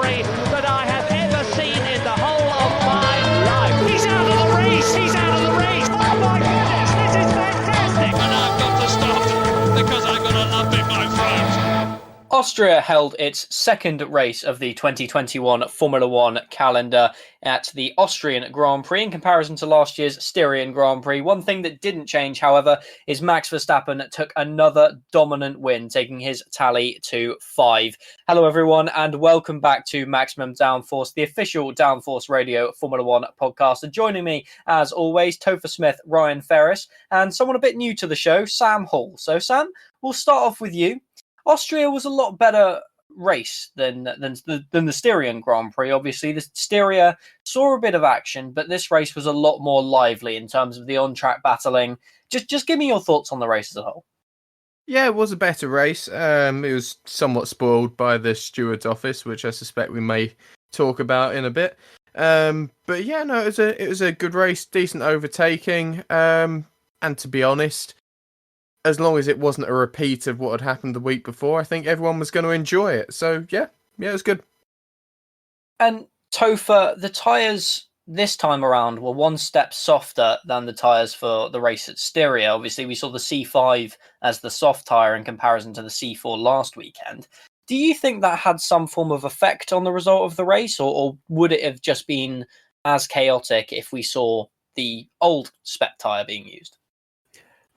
victory that I have ever seen in the whole of my life. He's out of the race! He's out of the race! Oh my goodness, this is fantastic! And I've got to stop because I've got a lump in my throat. Austria held its second race of the 2021 Formula One calendar at the Austrian Grand Prix in comparison to last year's Styrian Grand Prix. One thing that didn't change, however, is Max Verstappen took another dominant win, taking his tally to 5. Hello, everyone, and welcome back to Maximum Downforce, the official Downforce Radio Formula One podcast. And joining me, as always, Topher Smith, Ryan Ferris, and someone a bit new to the show, Sam Hall. So, Sam, we'll start off with you. Austria was a lot better race than the Styrian Grand Prix. Obviously, the Styria saw a bit of action, but this race was a lot more lively in terms of the on-track battling. Just give me your thoughts on the race as a whole. Yeah, it was a better race. It was somewhat spoiled by the steward's office, which I suspect we may talk about in a bit. But yeah, no, it was a good race, decent overtaking. And to be honest, as long as it wasn't a repeat of what had happened the week before, I think everyone was going to enjoy it. So, yeah, it was good. And Topher, the tyres this time around were one step softer than the tyres for the race at Styria. Obviously, we saw the C5 as the soft tyre in comparison to the C4 last weekend. Do you think that had some form of effect on the result of the race, or would it have just been as chaotic if we saw the old spec tyre being used?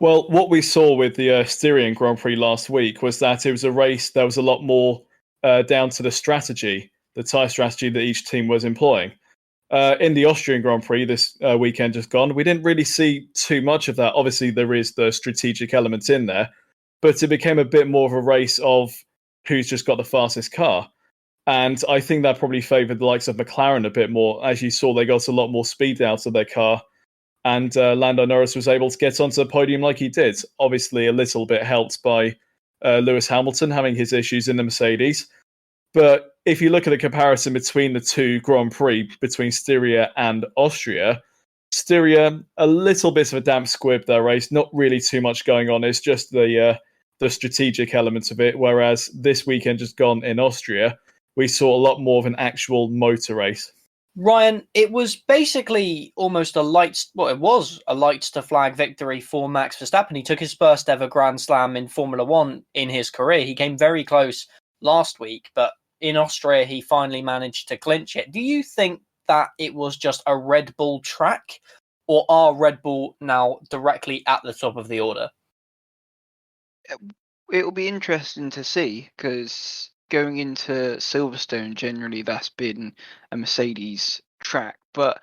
Well, what we saw with the Styrian Grand Prix last week was that it was a race that was a lot more down to the strategy, the tyre strategy that each team was employing. In the Austrian Grand Prix this weekend just gone, we didn't really see too much of that. Obviously, there is the strategic elements in there, but it became a bit more of a race of who's just got the fastest car. And I think that probably favoured the likes of McLaren a bit more. As you saw, they got a lot more speed out of their car. And Lando Norris was able to get onto the podium like he did. Obviously, a little bit helped by Lewis Hamilton having his issues in the Mercedes. But if you look at the comparison between the two Grand Prix, between Styria and Austria, Styria, a little bit of a damp squib, their race, not really too much going on. It's just the strategic elements of it. Whereas this weekend just gone in Austria, we saw a lot more of an actual motor race. Ryan, it was basically almost it was a lights to flag victory for Max Verstappen. He took his first ever Grand Slam in Formula One in his career. He came very close last week, but in Austria, he finally managed to clinch it. Do you think that it was just a Red Bull track, or are Red Bull now directly at the top of the order? It'll be interesting to see, because going into Silverstone, generally that's been a Mercedes track. But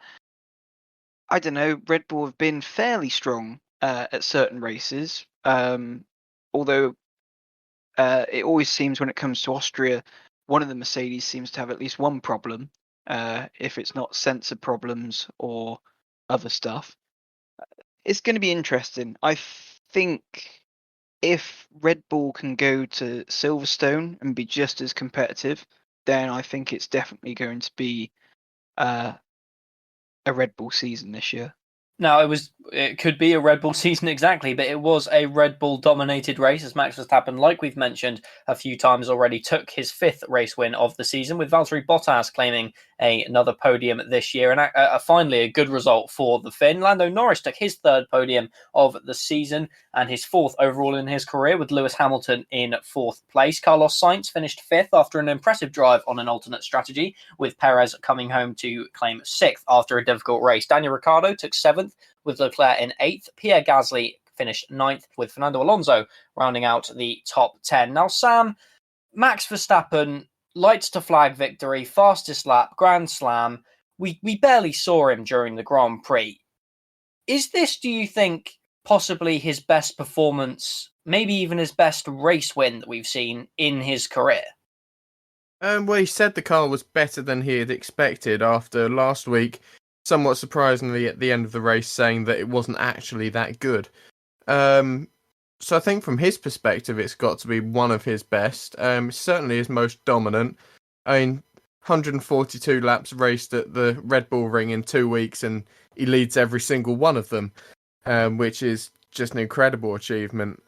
I don't know, Red Bull have been fairly strong at certain races. Although it always seems when it comes to Austria, one of the Mercedes seems to have at least one problem, if it's not sensor problems or other stuff. It's going to be interesting. I think if Red Bull can go to Silverstone and be just as competitive, then I think it's definitely going to be a Red Bull season this year. Now, it could be a Red Bull season exactly, but it was a Red Bull dominated race as Max Verstappen, like we've mentioned a few times already, took his 5th race win of the season, with Valtteri Bottas claiming another podium this year, and finally a good result for the Finn. Lando Norris took his 3rd podium of the season and his 4th overall in his career, with Lewis Hamilton in 4th place. Carlos Sainz finished 5th after an impressive drive on an alternate strategy, with Perez coming home to claim 6th after a difficult race. Daniel Ricciardo took 7th, with Leclerc in 8th. Pierre Gasly finished 9th, with Fernando Alonso rounding out the top 10. Now, Sam, Max Verstappen, lights to flag victory, fastest lap, Grand Slam. We barely saw him during the Grand Prix. Is this, do you think, possibly his best performance, maybe even his best race win that we've seen in his career? Well, he said the car was better than he had expected after last week, somewhat surprisingly at the end of the race saying that it wasn't actually that good. So I think from his perspective, it's got to be one of his best. Certainly his most dominant. I mean, 142 laps raced at the Red Bull Ring in 2 weeks, and he leads every single one of them, which is just an incredible achievement.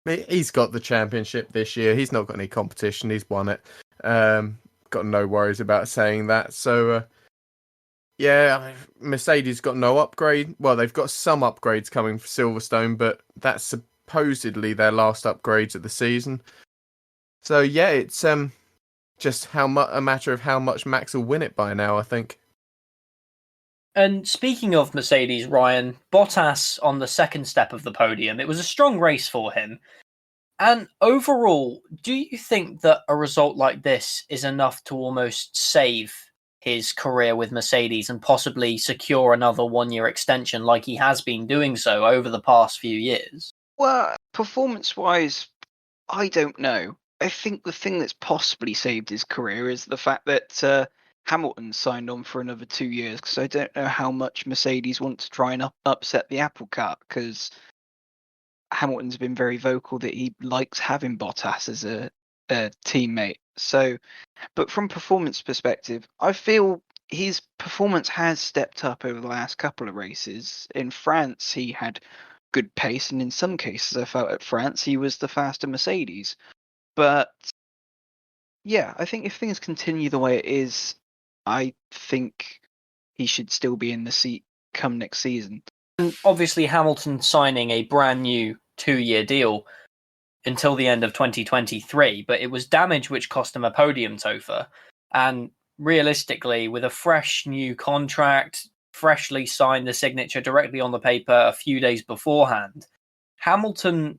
He's got the championship this year. He's not got any competition. He's won it. got no worries about saying that. So, yeah, Mercedes got no upgrade. Well, they've got some upgrades coming for Silverstone, but that's supposedly their last upgrades of the season. So, yeah, it's just a matter of how much Max will win it by now, I think. And speaking of Mercedes, Ryan, Bottas on the second step of the podium, it was a strong race for him. And overall, do you think that a result like this is enough to almost save his career with Mercedes and possibly secure another 1-year extension like he has been doing so over the past few years? Well, performance-wise, I don't know. I think the thing that's possibly saved his career is the fact that Hamilton signed on for another 2 years, because I don't know how much Mercedes want to try and upset the apple cart, because Hamilton's been very vocal that he likes having Bottas as a teammate. So, but from performance perspective, I feel his performance has stepped up over the last couple of races. In France, he had good pace, and in some cases, I felt at France he was the faster Mercedes. But yeah, I think if things continue the way it is, I think he should still be in the seat come next season. And obviously, Hamilton signing a brand new 2-year deal until the end of 2023, but it was damage which cost him a podium, Topher. And realistically, with a fresh new contract, freshly signed the signature directly on the paper a few days beforehand, Hamilton,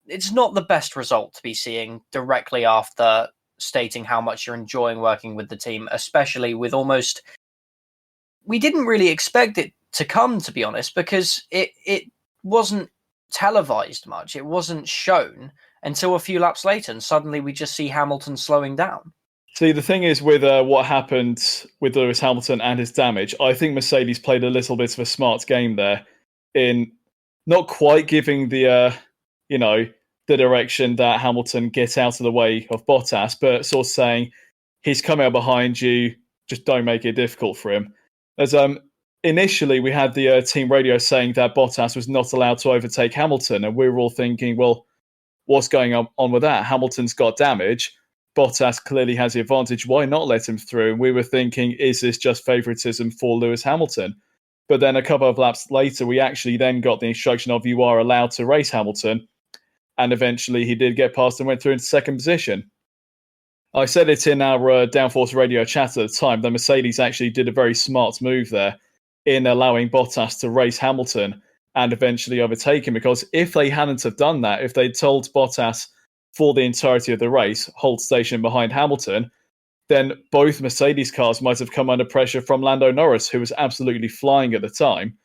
it's not the best result to be seeing directly after stating how much you're enjoying working with the team, especially with almost... We didn't really expect it to come, to be honest, because it wasn't televised much. It wasn't shown until a few laps later, and suddenly we just see Hamilton slowing down. See, the thing is with what happened with Lewis Hamilton and his damage, I think Mercedes played a little bit of a smart game there in not quite giving the direction that Hamilton get out of the way of Bottas, but sort of saying, he's coming out behind you, just don't make it difficult for him. As initially we had the team radio saying that Bottas was not allowed to overtake Hamilton, and we were all thinking, well, what's going on with that? Hamilton's got damage. Bottas clearly has the advantage. Why not let him through? And we were thinking, is this just favoritism for Lewis Hamilton? But then a couple of laps later, we actually then got the instruction of you are allowed to race Hamilton. And eventually he did get past and went through into second position. I said it in our Downforce radio chat at the time that Mercedes actually did a very smart move there in allowing Bottas to race Hamilton and eventually overtake him, because if they hadn't have done that, if they'd told Bottas for the entirety of the race, hold station behind Hamilton, then both Mercedes cars might have come under pressure from Lando Norris, who was absolutely flying at the time.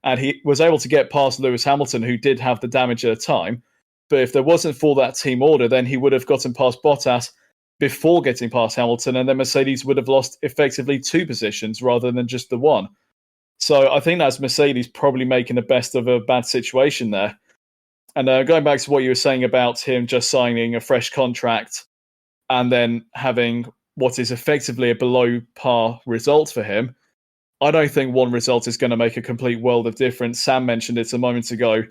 And he was able to get past Lewis Hamilton, who did have the damage at the time. But if there wasn't for that team order, then he would have gotten past Bottas before getting past Hamilton, and then Mercedes would have lost effectively 2 positions rather than just the 1. So I think that's Mercedes probably making the best of a bad situation there. And going back to what you were saying about him just signing a fresh contract and then having what is effectively a below par result for him, I don't think one result is going to make a complete world of difference. Sam mentioned it a moment ago.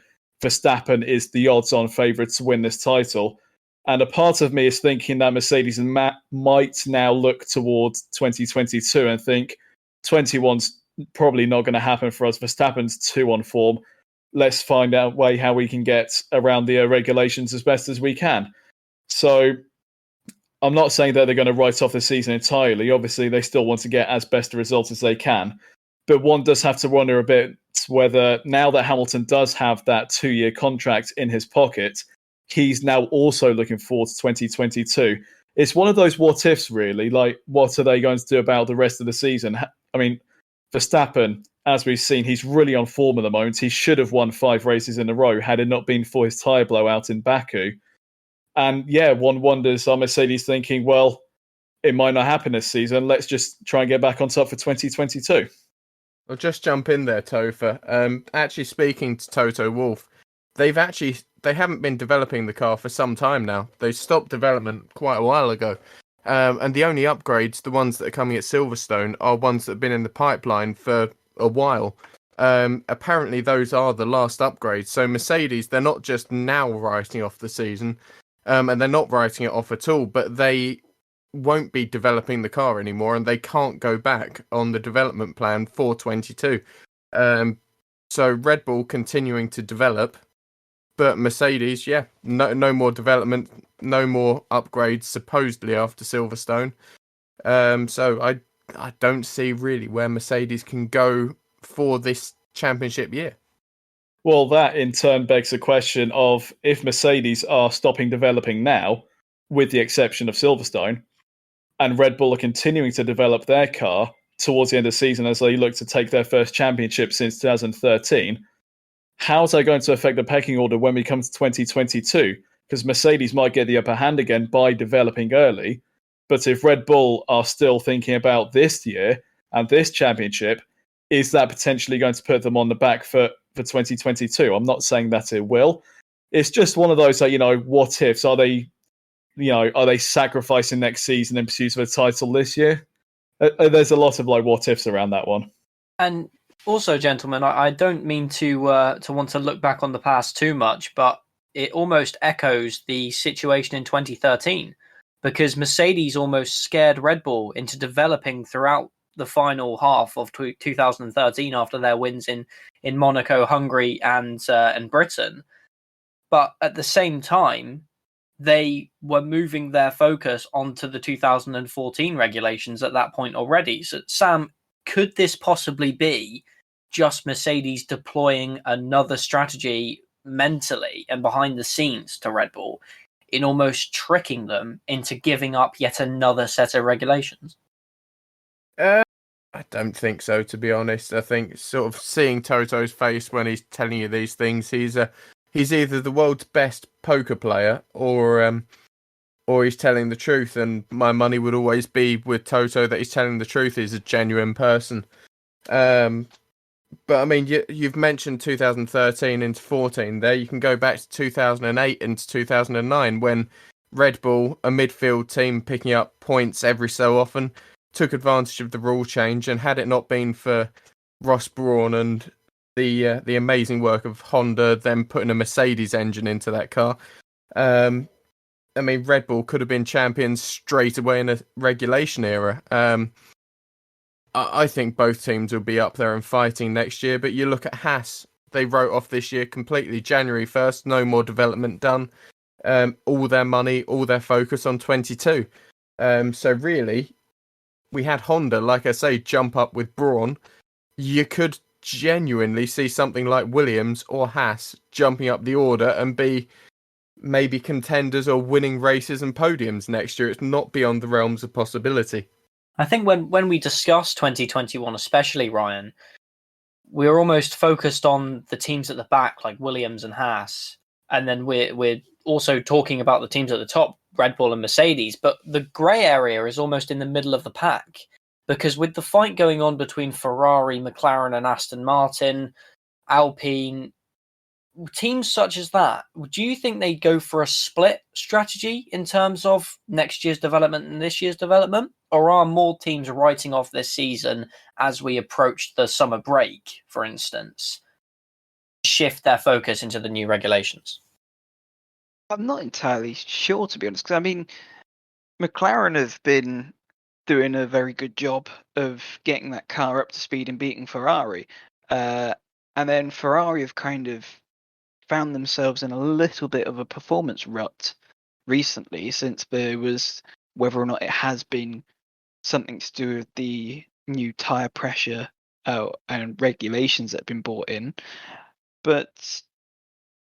Verstappen is the odds-on favourite to win this title. And a part of me is thinking that Mercedes and Matt might now look towards 2022 and think 21's probably not going to happen for us. Verstappen's 2 on form. Let's find out way how we can get around the regulations as best as we can. So I'm not saying that they're going to write off the season entirely. Obviously, they still want to get as best a result as they can. But one does have to wonder a bit whether now that Hamilton does have that 2-year contract in his pocket, he's now also looking forward to 2022. It's one of those what ifs, really. Like, what are they going to do about the rest of the season? I mean, Verstappen, as we've seen, he's really on form at the moment. He should have won 5 races in a row had it not been for his tyre blowout in Baku. And yeah, one wonders, are Mercedes thinking, well, it might not happen this season. Let's just try and get back on top for 2022. I'll just jump in there, Topher. Actually, speaking to Toto Wolff, they haven't been developing the car for some time now. They stopped development quite a while ago. And the only upgrades, the ones that are coming at Silverstone, are ones that have been in the pipeline for a while. Apparently, those are the last upgrades. So Mercedes, they're not just now writing off the season, and they're not writing it off at all, but they won't be developing the car anymore, and they can't go back on the development plan for 22. So Red Bull continuing to develop, but Mercedes, no more development, no more upgrades supposedly after Silverstone. So I don't see really where Mercedes can go for this championship year. Well, that in turn begs the question of if Mercedes are stopping developing now, with the exception of Silverstone, and Red Bull are continuing to develop their car towards the end of the season as they look to take their first championship since 2013, how's that going to affect the pecking order when we come to 2022? Because Mercedes might get the upper hand again by developing early, but if Red Bull are still thinking about this year and this championship, is that potentially going to put them on the back foot for 2022? I'm not saying that it will. It's just one of those, what ifs. Are they sacrificing next season in pursuit of a title this year? There's a lot of what ifs around that one. And also, gentlemen, I don't mean to want to look back on the past too much, but it almost echoes the situation in 2013, because Mercedes almost scared Red Bull into developing throughout the final half of 2013 after their wins in Monaco, Hungary, and Britain. But at the same time, they were moving their focus onto the 2014 regulations at that point already. So, Sam, could this possibly be just Mercedes deploying another strategy mentally and behind the scenes to Red Bull in almost tricking them into giving up yet another set of regulations? I don't think so, to be honest. I think sort of seeing Toto's face when he's telling you these things, he's either the world's best poker player or he's telling the truth. And my money would always be with Toto that he's telling the truth. He's a genuine person. But I mean, you've mentioned 2013 into 14 there. You can go back to 2008 into 2009 when Red Bull, a midfield team picking up points every so often, took advantage of the rule change, and had it not been for Ross Brawn and the amazing work of Honda, then putting a Mercedes engine into that car, I mean, Red Bull could have been champions straight away in a regulation era. I think both teams will be up there and fighting next year, but you look at Haas, they wrote off this year completely. January 1st, no more development done. All their money, all their focus on 22. So really, we had Honda, like I say, jump up with Brawn. You could genuinely see something like Williams or Haas jumping up the order and be maybe contenders or winning races and podiums next year. It's not beyond the realms of possibility. I think when we discuss 2021, especially, Ryan, we're almost focused on the teams at the back, like Williams and Haas, and then we're also talking about the teams at the top, Red Bull and Mercedes, but the grey area is almost in the middle of the pack, because with the fight going on between Ferrari, McLaren and Aston Martin, Alpine, teams such as that, do you think they go for a split strategy in terms of next year's development and this year's development? Or are more teams writing off this season as we approach the summer break, for instance, shift their focus into the new regulations? I'm not entirely sure, to be honest, because I mean, McLaren have been doing a very good job of getting that car up to speed and beating Ferrari. And then Ferrari have kind of found themselves in a little bit of a performance rut recently, since there was, whether or not it has been something to do with the new tyre pressure and regulations that have been brought in. But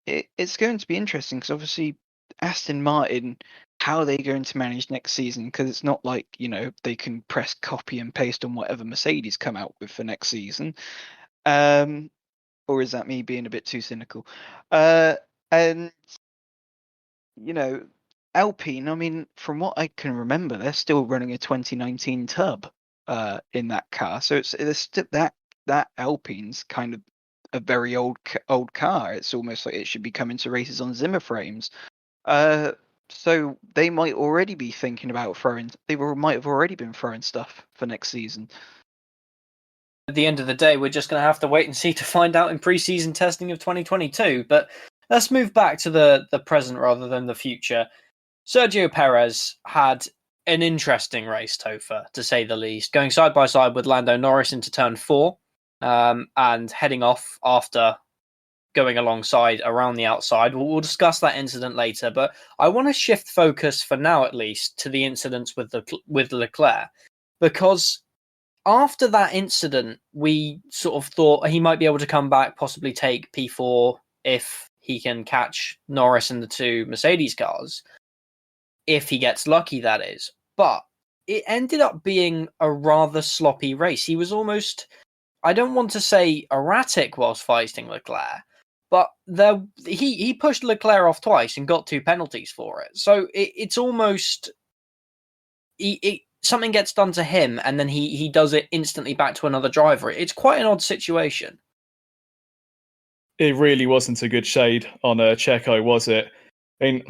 it's going to be interesting, because obviously Aston Martin, how are they going to manage next season? Because it's not like, they can press copy and paste on whatever Mercedes come out with for next season. Or is that me being a bit too cynical? And, Alpine, I mean, from what I can remember, they're still running a 2019 tub in that car. So it's that Alpine's kind of a very old car. It's almost like it should be coming to races on Zimmer frames. So they might already be thinking about might have already been throwing stuff for next season. At the end of the day, we're just going to have to wait and see to find out in pre-season testing of 2022. But let's move back to the present rather than the future. Sergio Perez had an interesting race, Topher, to say the least. Going side by side with Lando Norris into turn 4 and heading off after going alongside around the outside. We'll discuss that incident later, but I want to shift focus for now, at least, to the incidents with Leclerc, because after that incident, we sort of thought he might be able to come back, possibly take P4 if he can catch Norris in the 2 Mercedes cars, if he gets lucky, that is. But it ended up being a rather sloppy race. He was almost, I don't want to say erratic whilst fighting Leclerc, but he pushed Leclerc off twice and got 2 penalties for it. So it's almost something gets done to him and then he does it instantly back to another driver. It's quite an odd situation. It really wasn't a good shade on Checo, was it? I mean,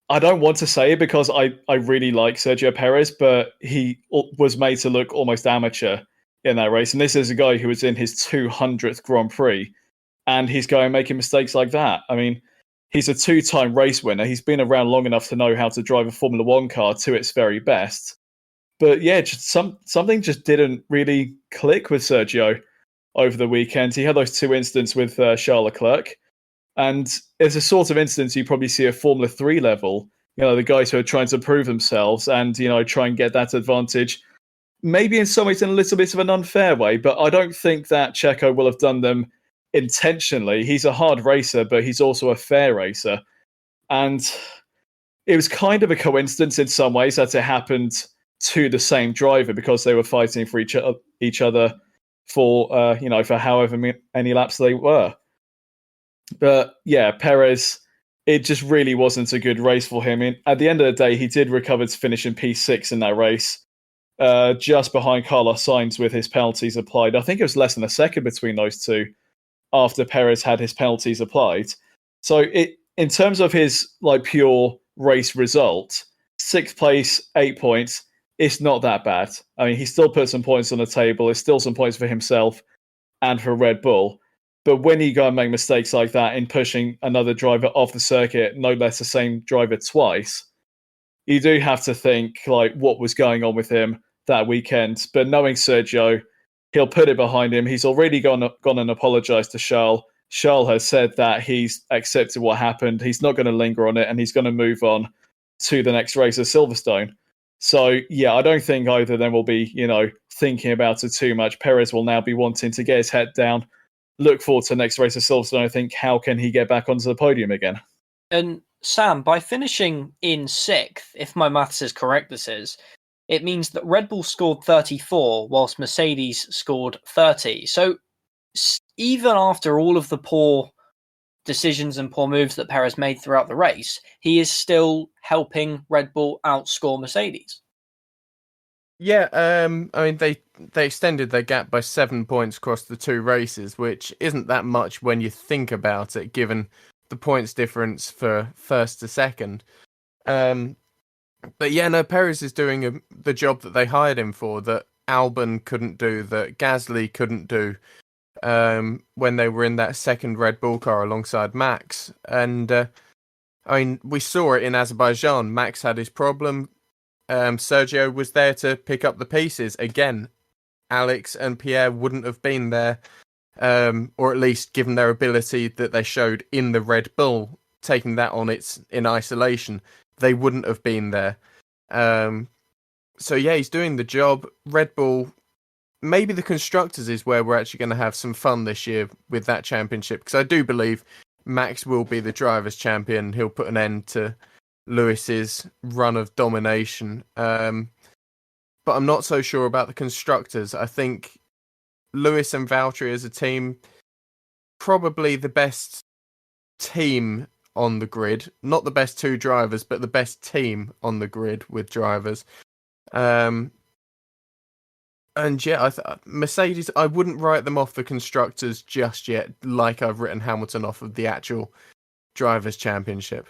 I don't want to say it because I really like Sergio Perez, but he was made to look almost amateur in that race. And this is a guy who was in his 200th Grand Prix, and he's going making mistakes like that. I mean, he's a 2-time race winner. He's been around long enough to know how to drive a Formula One car to its very best. But yeah, just something just didn't really click with Sergio over the weekend. He had those 2 incidents with Charles Leclerc. And it's a sort of instance you probably see at Formula 3 level. You know, the guys who are trying to prove themselves and, you know, try and get that advantage. Maybe in some ways in a little bit of an unfair way, but I don't think that Checo will have done them intentionally. He's a hard racer, but he's also a fair racer. And it was kind of a coincidence in some ways that it happened to the same driver because they were fighting for each other for, for however many laps they were. But yeah, Perez, it just really wasn't a good race for him. At the end of the day, he did recover to finish in P6 in that race, just behind Carlos Sainz with his penalties applied. I think it was less than a second between those two after Perez had his penalties applied. So in terms of his pure race result, 6th place, 8 points, it's not that bad. I mean, he still put some points on the table. It's still some points for himself and for Red Bull. But when you go and make mistakes like that in pushing another driver off the circuit, no less the same driver twice, you do have to think what was going on with him that weekend. But knowing Sergio, he'll put it behind him. He's already gone and apologized to Charles. Charles has said that he's accepted what happened. He's not going to linger on it, and he's going to move on to the next race at Silverstone. So, yeah, I don't think either of them will be, thinking about it too much. Perez will now be wanting to get his head down, look forward to the next race at Silverstone. I think, how can he get back onto the podium again? And Sam, by finishing in 6th, if my maths is correct, it means that Red Bull scored 34 whilst Mercedes scored 30. So even after all of the poor decisions and poor moves that Perez made throughout the race, he is still helping Red Bull outscore Mercedes. Yeah, I mean, they extended their gap by 7 points across the 2 races, which isn't that much when you think about it, given the points difference for first to second. But yeah, no, Perez is doing the job that they hired him for, that Albon couldn't do, that Gasly couldn't do when they were in that second Red Bull car alongside Max. And I mean, we saw it in Azerbaijan. Max had his problem. Sergio was there to pick up the pieces. Again, Alex and Pierre wouldn't have been there, or at least given their ability that they showed in the Red Bull, taking that on in isolation, they wouldn't have been there. So yeah, he's doing the job. Red Bull, maybe the Constructors is where we're actually going to have some fun this year with that championship, because I do believe Max will be the drivers' champion. He'll put an end to Lewis's run of domination. But I'm not so sure about the Constructors. I think Lewis and Valtteri as a team, probably the best team on the grid. Not the best 2 drivers, but the best team on the grid with drivers. And yeah, Mercedes, I wouldn't write them off the Constructors just yet, like I've written Hamilton off of the actual Drivers' Championship.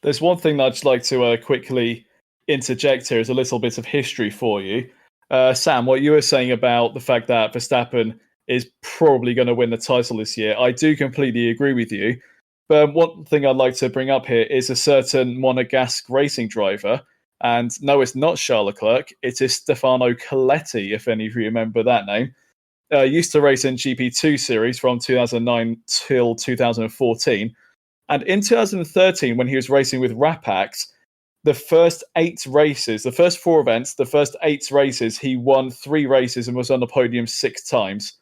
There's one thing that I'd just like to quickly interject here as a little bit of history for you. Sam, what you were saying about the fact that Verstappen is probably going to win the title this year, I do completely agree with you. But one thing I'd like to bring up here is a certain Monegasque racing driver, And no, it's not Charles Leclerc. It is Stefano Coletti, if any of you remember that name. Used to race in GP2 series from 2009 till 2014. And in 2013, when he was racing with Rapax, the first 8 races, the first 4 events, the first 8 races, he won 3 races and was on the podium 6 times.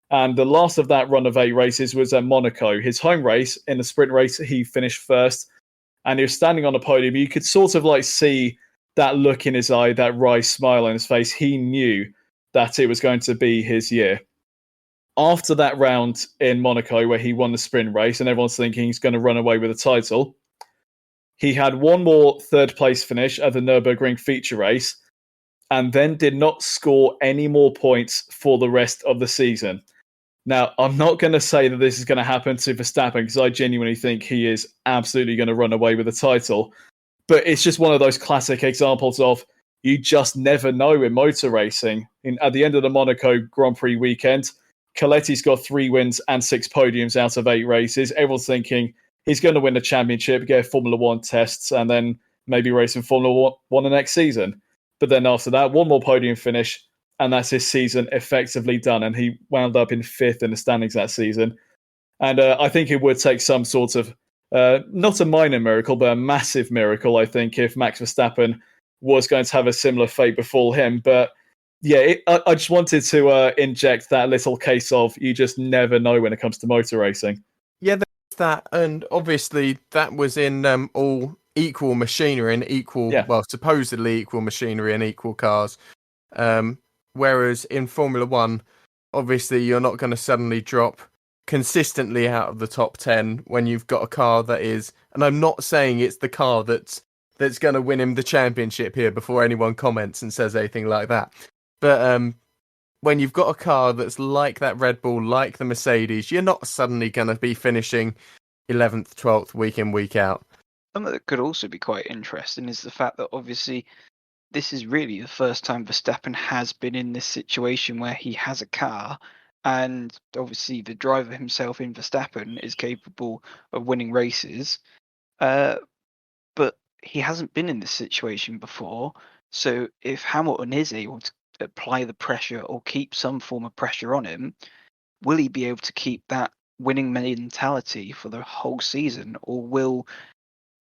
And the last of that run of 8 races was at Monaco. His home race, in the sprint race, he finished first. And he was standing on the podium. You could sort of like see that look in his eye, that wry smile on his face. He knew that it was going to be his year. After that round in Monaco, where he won the sprint race, and everyone's thinking he's going to run away with the title, he had one more third place finish at the Nürburgring feature race, and then did not score any more points for the rest of the season. Now, I'm not going to say that this is going to happen to Verstappen, because I genuinely think he is absolutely going to run away with the title. But it's just one of those classic examples of you just never know in motor racing. At the end of the Monaco Grand Prix weekend, Coletti's got 3 wins and 6 podiums out of 8 races. Everyone's thinking he's going to win the championship, get Formula 1 tests, and then maybe race in Formula 1 the next season. But then after that, one more podium finish, and that's his season effectively done. And he wound up in 5th in the standings that season. And I think it would take some sort of, not a minor miracle, but a massive miracle, I think, if Max Verstappen was going to have a similar fate befall him. But yeah, I just wanted to inject that little case of you just never know when it comes to motor racing. Yeah, there's that. And obviously that was in all equal machinery and equal, well, supposedly equal machinery and equal cars. Whereas in Formula 1, obviously you're not going to suddenly drop consistently out of the top 10 when you've got a car that is, and I'm not saying it's the car that's going to win him the championship here before anyone comments and says anything like that. But when you've got a car that's like that Red Bull, like the Mercedes, you're not suddenly going to be finishing 11th, 12th, week in, week out. Something that could also be quite interesting is the fact that obviously this is really the first time Verstappen has been in this situation where he has a car, and obviously the driver himself in Verstappen is capable of winning races, but he hasn't been in this situation before. So if Hamilton is able to apply the pressure or keep some form of pressure on him, will he be able to keep that winning mentality for the whole season, or will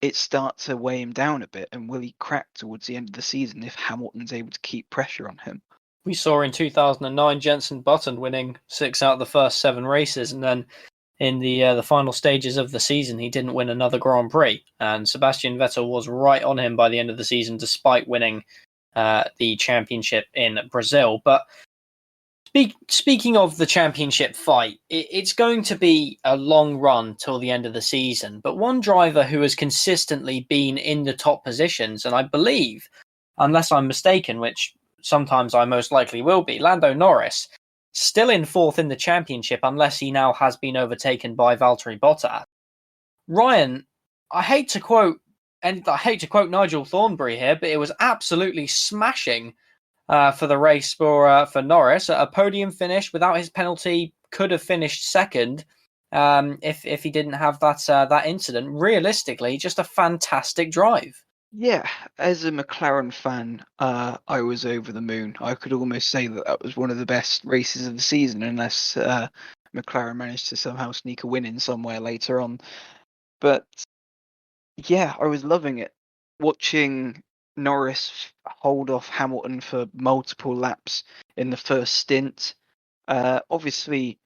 it start to weigh him down a bit, and will he crack towards the end of the season if Hamilton's able to keep pressure on him? We saw in 2009 Jenson Button winning 6 out of the first 7 races, and then in the final stages of the season he didn't win another Grand Prix, and Sebastian Vettel was right on him by the end of the season despite winning the championship in Brazil. But speaking of the championship fight, it's going to be a long run till the end of the season. But one driver who has consistently been in the top positions, and I believe, unless I'm mistaken, which sometimes I most likely will be, Lando Norris, still in 4th in the championship unless he now has been overtaken by Valtteri Bottas. Ryan, I hate to quote Nigel Thornberry here, but it was absolutely smashing for the race for Norris. A podium finish without his penalty, could have finished second if he didn't have that incident. Realistically, just a fantastic drive. Yeah, as a McLaren fan, I was over the moon. I could almost say that was one of the best races of the season, unless McLaren managed to somehow sneak a win in somewhere later on. But yeah, I was loving it. Watching Norris hold off Hamilton for multiple laps in the first stint. Obviously,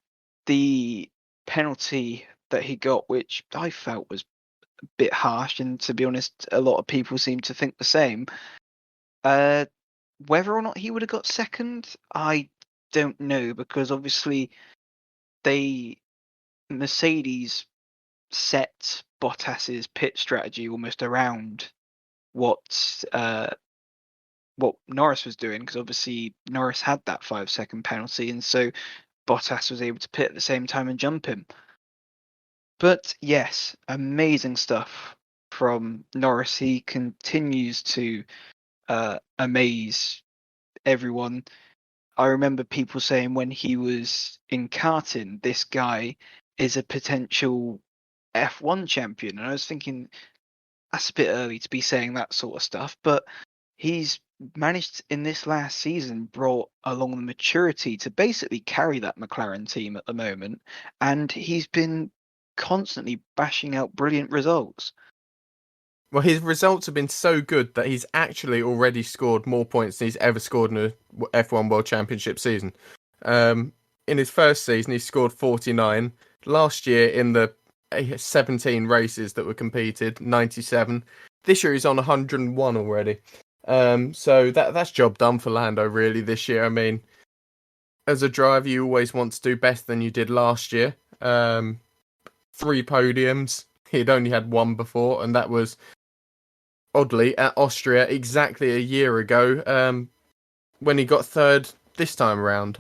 the penalty that he got, which I felt was a bit harsh, and to be honest, a lot of people seem to think the same. Whether or not he would have got second, I don't know, because obviously Mercedes set Bottas's pit strategy almost around what Norris was doing, because obviously Norris had that 5-second penalty, and so Bottas was able to pit at the same time and jump him. But yes, amazing stuff from Norris. He continues to amaze everyone. I remember people saying when he was in karting, this guy is a potential F1 champion, and I was thinking that's a bit early to be saying that sort of stuff, but he's managed in this last season brought along the maturity to basically carry that McLaren team at the moment, and he's been constantly bashing out brilliant results. Well, his results have been so good that he's actually already scored more points than he's ever scored in a F1 World Championship season. In his first season, he scored 49. Last year, in the 17 races that were competed, 97. This year, he's on 101 already. So that's job done for Lando, really, this year. I mean, as a driver, you always want to do better than you did last year. 3 podiums. He'd only had 1 before, and that was oddly at Austria exactly a year ago, when he got 3rd this time around.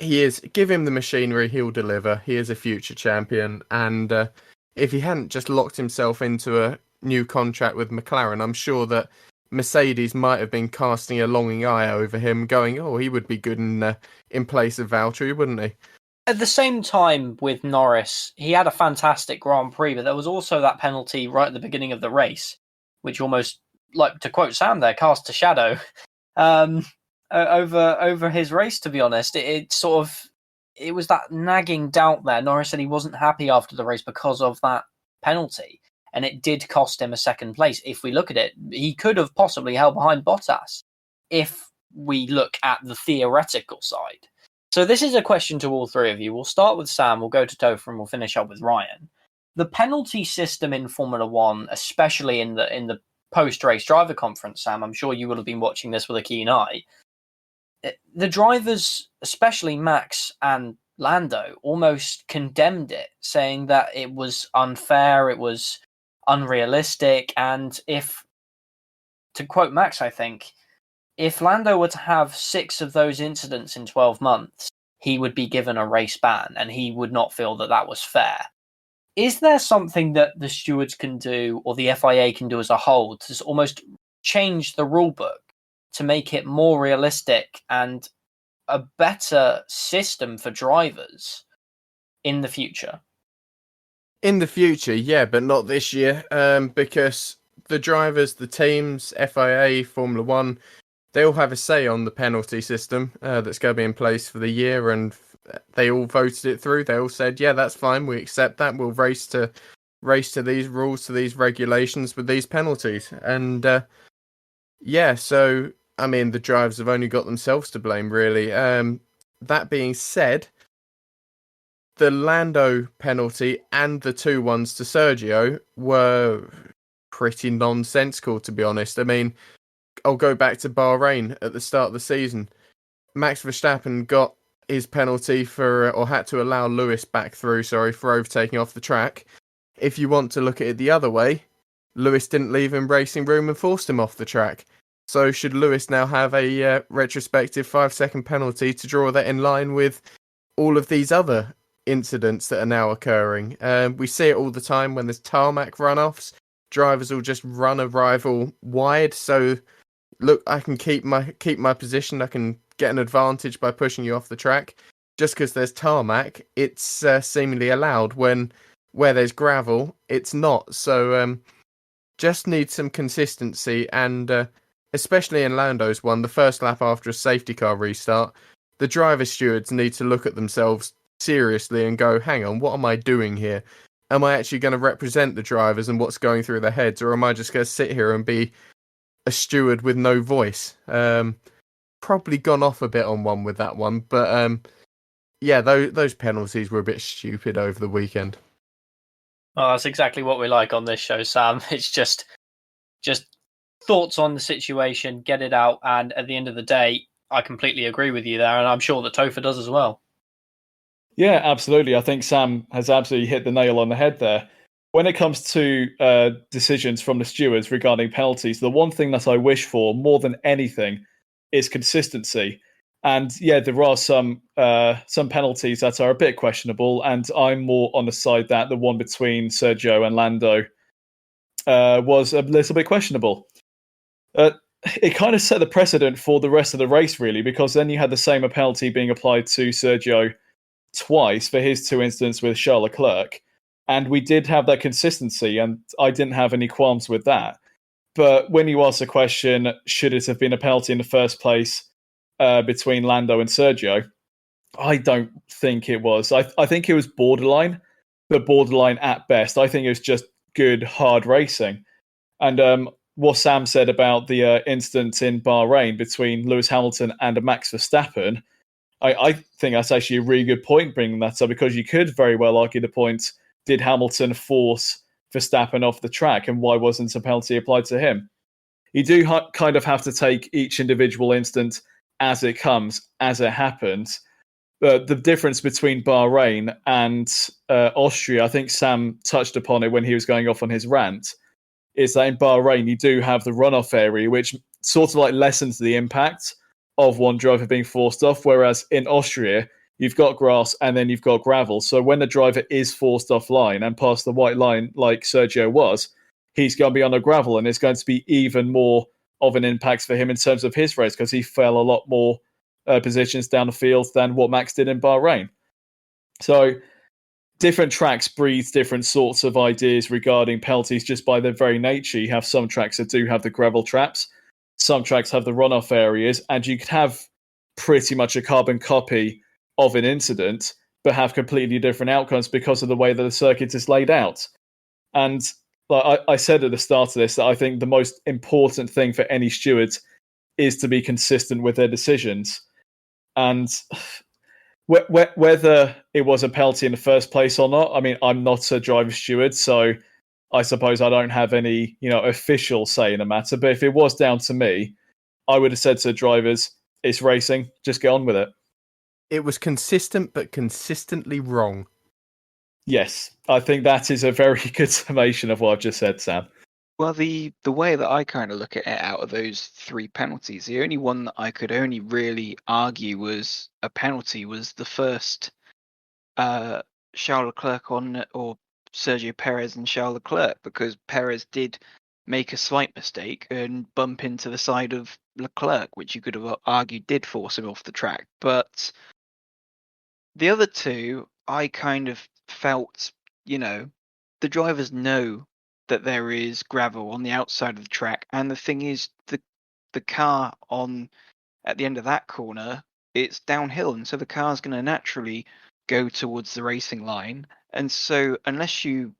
Give him the machinery, he'll deliver. He is a future champion, and if he hadn't just locked himself into a new contract with McLaren, I'm sure that Mercedes might have been casting a longing eye over him, going, "Oh, he would be good in place of Valtteri, wouldn't he?" At the same time with Norris, he had a fantastic Grand Prix, but there was also that penalty right at the beginning of the race, which almost, like to quote Sam there, cast a shadow over his race. To be honest, it was that nagging doubt there. Norris said he wasn't happy after the race because of that penalty, and it did cost him a 2nd place. If we look at it, he could have possibly held behind Bottas if we look at the theoretical side. So this is a question to all 3 of you. We'll start with Sam, we'll go to Topher, and we'll finish up with Ryan. The penalty system in Formula One, especially in the post-race driver conference, Sam, I'm sure you would have been watching this with a keen eye. The drivers, especially Max and Lando, almost condemned it, saying that it was unfair, it was unrealistic, and to quote Max, I think, if Lando were to have 6 of those incidents in 12 months, he would be given a race ban, and he would not feel that that was fair. Is there something that the stewards can do, or the FIA can do as a whole, to almost change the rule book to make it more realistic and a better system for drivers in the future? In the future, yeah, but not this year, because the drivers, the teams, FIA, Formula One, they all have a say on the penalty system that's going to be in place for the year, and they all voted it through. They all said, yeah, that's fine, we accept that, we'll race to these rules, to these regulations with these penalties. And so, I mean, the drivers have only got themselves to blame, really. That being said, the Lando penalty and the 2 ones to Sergio were pretty nonsensical, to be honest. I mean, I'll go back to Bahrain at the start of the season. Max Verstappen got his penalty or had to allow Lewis back through, for overtaking off the track. If you want to look at it the other way, Lewis didn't leave him racing room and forced him off the track. So should Lewis now have a retrospective 5-second penalty to draw that in line with all of these other incidents that are now occurring? We see it all the time when there's tarmac runoffs. Drivers will just run a rival wide, so look, I can keep my position, I can get an advantage by pushing you off the track. Just because there's tarmac, it's seemingly allowed, where there's gravel, it's not. So just need some consistency, and especially in Lando's one, the first lap after a safety car restart, the driver stewards need to look at themselves seriously and go, hang on, what am I doing here? Am I actually going to represent the drivers and what's going through their heads, or am I just going to sit here and be a steward with no voice? Probably gone off a bit on one with that one, but those penalties were a bit stupid over the weekend. Oh, that's exactly what we like on this show, Sam. It's just thoughts on the situation, get it out, and at the end of the day, I completely agree with you there, and I'm sure that Topher does as well. Yeah, absolutely. I think Sam has absolutely hit the nail on the head there. When it comes to decisions from the stewards regarding penalties, the one thing that I wish for more than anything is consistency. And yeah, there are some penalties that are a bit questionable, and I'm more on the side that the one between Sergio and Lando was a little bit questionable. It kind of set the precedent for the rest of the race, really, because then you had the same penalty being applied to Sergio twice for his 2 incidents with Charles Leclerc. And we did have that consistency, and I didn't have any qualms with that. But when you ask the question, should it have been a penalty in the first place between Lando and Sergio? I don't think it was. I think it was borderline, but borderline at best. I think it was just good, hard racing. And what Sam said about the incident in Bahrain between Lewis Hamilton and Max Verstappen, I think that's actually a really good point bringing that up, because you could very well argue the point, did Hamilton force Verstappen off the track, and why wasn't a penalty applied to him? You do kind of have to take each individual incident as it comes, as it happens. But the difference between Bahrain and Austria, I think Sam touched upon it when he was going off on his rant, is that in Bahrain you do have the runoff area, which sort of like lessens the impact of one driver being forced off, whereas in Austria you've got grass and then you've got gravel. So when the driver is forced offline and past the white line like Sergio was, he's going to be on the gravel, and it's going to be even more of an impact for him in terms of his race, because he fell a lot more positions down the field than what Max did in Bahrain. So different tracks breed different sorts of ideas regarding penalties just by their very nature. You have some tracks that do have the gravel traps, some tracks have the runoff areas, and you could have pretty much a carbon copy of an incident but have completely different outcomes because of the way that the circuit is laid out. And like I said at the start of this, that I think the most important thing for any steward is to be consistent with their decisions. And whether it was a penalty in the first place or not, I mean, I'm not a driver steward, so I suppose I don't have any, official say in the matter. But if it was down to me, I would have said to the drivers, it's racing, just get on with it. It was consistent, but consistently wrong. Yes, I think that is a very good summation of what I've just said, Sam. Well, the way that I kind of look at it, out of those 3 penalties, the only one that I could only really argue was a penalty was the first Charles Leclerc or Sergio Perez and Charles Leclerc, because Perez did make a slight mistake and bump into the side of Leclerc, which you could have argued did force him off the track. But the other 2, I kind of felt, the drivers know that there is gravel on the outside of the track, and the thing is, the car at the end of that corner, it's downhill, and so the car's going to naturally go towards the racing line. And so unless you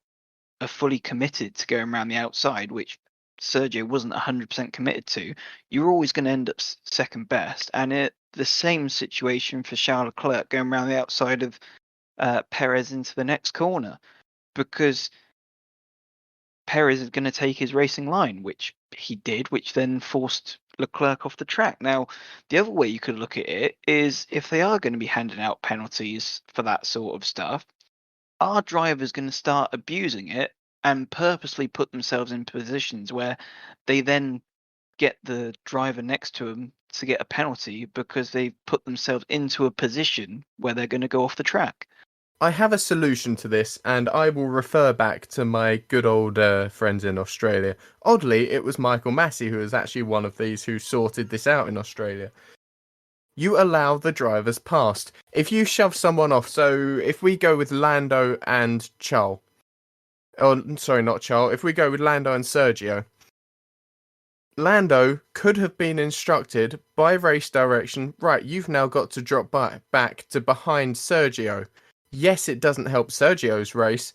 are fully committed to going around the outside, which Sergio wasn't 100% committed to, you're always going to end up second best. And the same situation for Charles Leclerc going around the outside of Perez into the next corner, because Perez is going to take his racing line, which he did, which then forced Leclerc off the track. Now, the other way you could look at it is, if they are going to be handing out penalties for that sort of stuff, are drivers going to start abusing it and purposely put themselves in positions where they then get the driver next to them to get a penalty because they've put themselves into a position where they're going to go off the track? I have a solution to this, and I will refer back to my good old friends in Australia. Oddly, it was Michael Massey who was actually one of these who sorted this out in Australia. You allow the drivers past. If you shove someone off, so if we go with Lando and Charles, not Charles, if we go with Lando and Sergio, Lando could have been instructed by race direction, right, you've now got to drop back to behind Sergio. Yes, it doesn't help Sergio's race,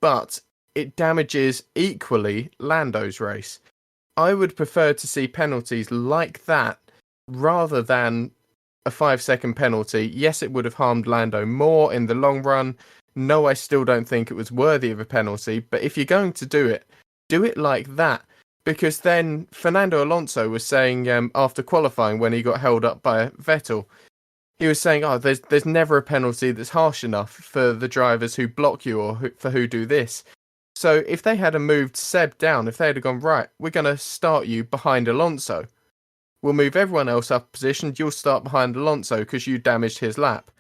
but it damages equally Lando's race. I would prefer to see penalties like that rather than a 5-second penalty. Yes, it would have harmed Lando more in the long run. No, I still don't think it was worthy of a penalty, but if you're going to do it like that. Because then Fernando Alonso was saying after qualifying, when he got held up by Vettel, he was saying, there's never a penalty that's harsh enough for the drivers who block you or for who do this. So if they had moved Seb down, if they had gone, right, we're going to start you behind Alonso. We'll move everyone else up position. You'll start behind Alonso because you damaged his lap.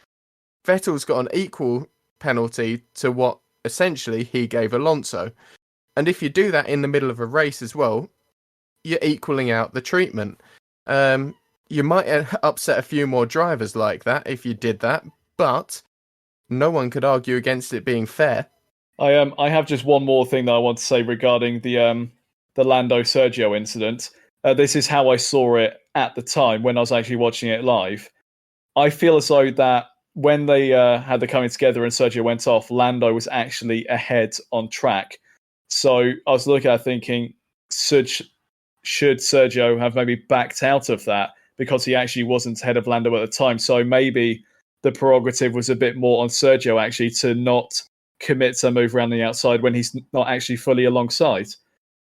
Vettel's got an equal penalty to what essentially he gave Alonso. And if you do that in the middle of a race as well, you're equaling out the treatment. You might upset a few more drivers like that if you did that, but no one could argue against it being fair. I have just one more thing that I want to say regarding the the Lando Sergio incident. This is how I saw it at the time when I was actually watching it live. I feel as though that when they had the coming together and Sergio went off, Lando was actually ahead on track. So I was looking at it thinking, should Sergio have maybe backed out of that because he actually wasn't ahead of Lando at the time? So maybe the prerogative was a bit more on Sergio actually to not commit to a move around the outside when he's not actually fully alongside.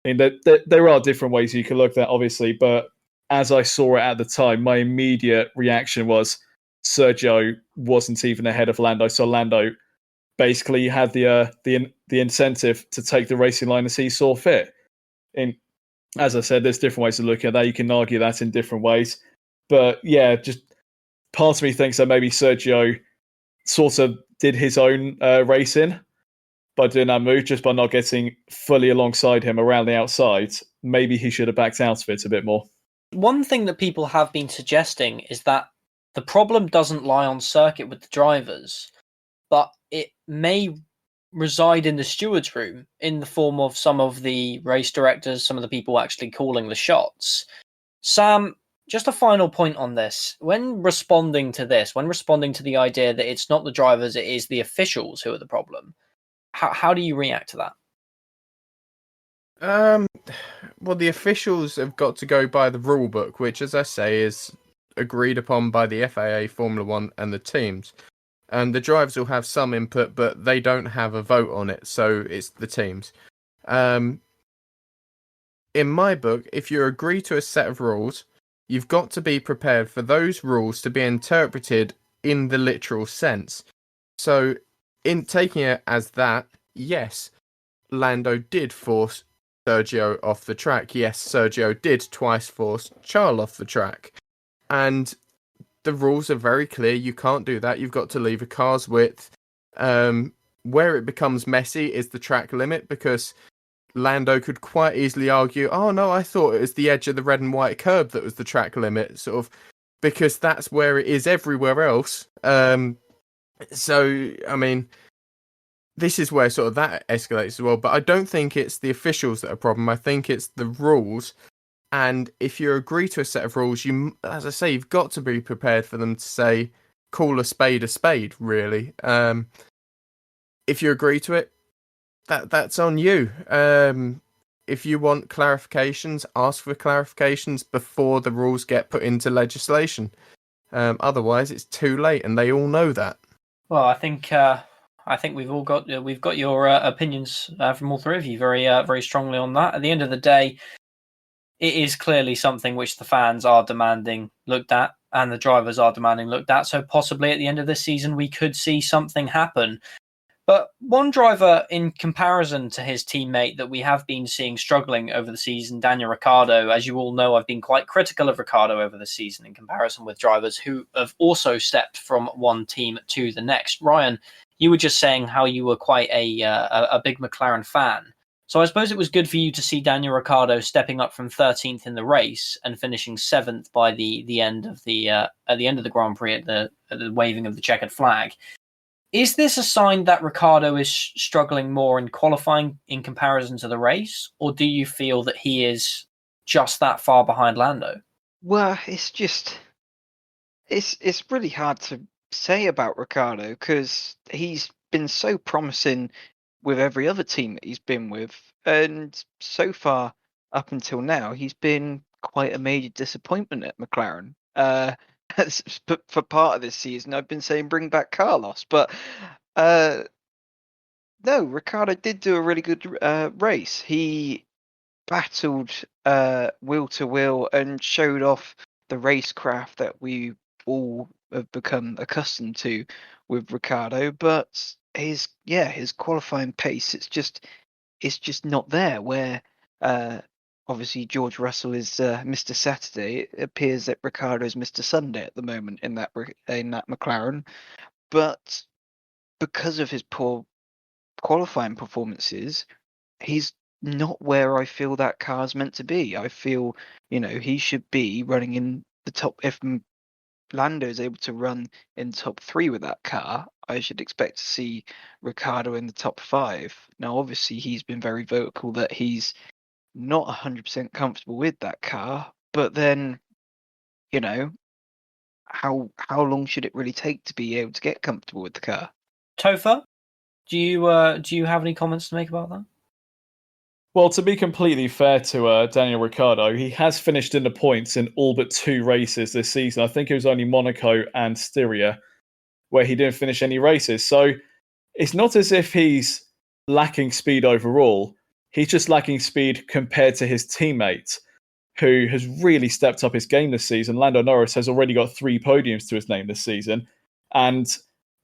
I mean, there are different ways you can look at that, obviously, but as I saw it at the time, my immediate reaction was Sergio wasn't even ahead of Lando, so Lando basically had the incentive to take the racing line as he saw fit. And as I said, there's different ways to look at that. You can argue that in different ways, but yeah, just part of me thinks that maybe Sergio sort of did his own racing by doing that move, just by not getting fully alongside him around the outside. Maybe he should have backed out of it a bit more. One thing that people have been suggesting is that the problem doesn't lie on circuit with the drivers, but it may reside in the stewards' room in the form of some of the race directors, some of the people actually calling the shots. Sam, just a final point on this. When responding to the idea that it's not the drivers, it is the officials who are the problem, how do you react to that? Well, the officials have got to go by the rule book, which, as I say, is agreed upon by the FIA, Formula One, and the teams. And the drivers will have some input, but they don't have a vote on it, so it's the teams. In my book, if you agree to a set of rules, you've got to be prepared for those rules to be interpreted in the literal sense. So, in taking it as that, yes, Lando did force Sergio off the track. Yes, Sergio did twice force Charles off the track. And the rules are very clear. You can't do that. You've got to leave a car's width. Where it becomes messy is the track limit, because Lando could quite easily argue, oh no, I thought it was the edge of the red and white curb that was the track limit, sort of, because that's where it is everywhere else. So, I mean, this is where sort of that escalates as well. But I don't think it's the officials that are a problem. I think it's the rules. And if you agree to a set of rules, you, as I say, you've got to be prepared for them to say, call a spade, really. If you agree to it, that's on you. If you want clarifications, ask for clarifications before the rules get put into legislation. Otherwise, it's too late, and they all know that. Well, I think we've got your opinions from all three of you very strongly on that. At the end of the day, it is clearly something which the fans are demanding looked at and the drivers are demanding looked at. So possibly at the end of this season, we could see something happen. But one driver in comparison to his teammate that we have been seeing struggling over the season, Daniel Ricciardo, as you all know, I've been quite critical of Ricciardo over the season in comparison with drivers who have also stepped from one team to the next. Ryan, you were just saying how you were quite a big McLaren fan. So I suppose it was good for you to see Daniel Ricciardo stepping up from 13th in the race and finishing 7th by the end of the Grand Prix at the waving of the checkered flag. Is this a sign that Ricciardo is struggling more in qualifying in comparison to the race, or do you feel that he is just that far behind Lando? Well, it's really hard to say about Ricciardo because he's been so promising with every other team that he's been with, and so far up until now he's been quite a major disappointment at McLaren. For part of this season I've been saying bring back Carlos, but no, Ricciardo did do a really good race. He battled wheel to wheel and showed off the racecraft that we all have become accustomed to with Ricciardo, but his qualifying pace, it's just not there. Where obviously George Russell is Mr. Saturday, it appears that Ricciardo is Mr. Sunday at the moment in that McLaren, but because of his poor qualifying performances, he's not where I feel that car's meant to be. I feel, he should be running in the top. If Lando is able to run in top 3 with that car, I should expect to see Ricciardo in the top 5. Now, obviously, he's been very vocal that he's not 100% comfortable with that car. But then, how long should it really take to be able to get comfortable with the car? Topher, do you have any comments to make about that? Well, to be completely fair to Daniel Ricciardo, he has finished in the points in all but 2 races this season. I think it was only Monaco and Styria where he didn't finish any races. So it's not as if he's lacking speed overall. He's just lacking speed compared to his teammate, who has really stepped up his game this season. Lando Norris has already got 3 podiums to his name this season, and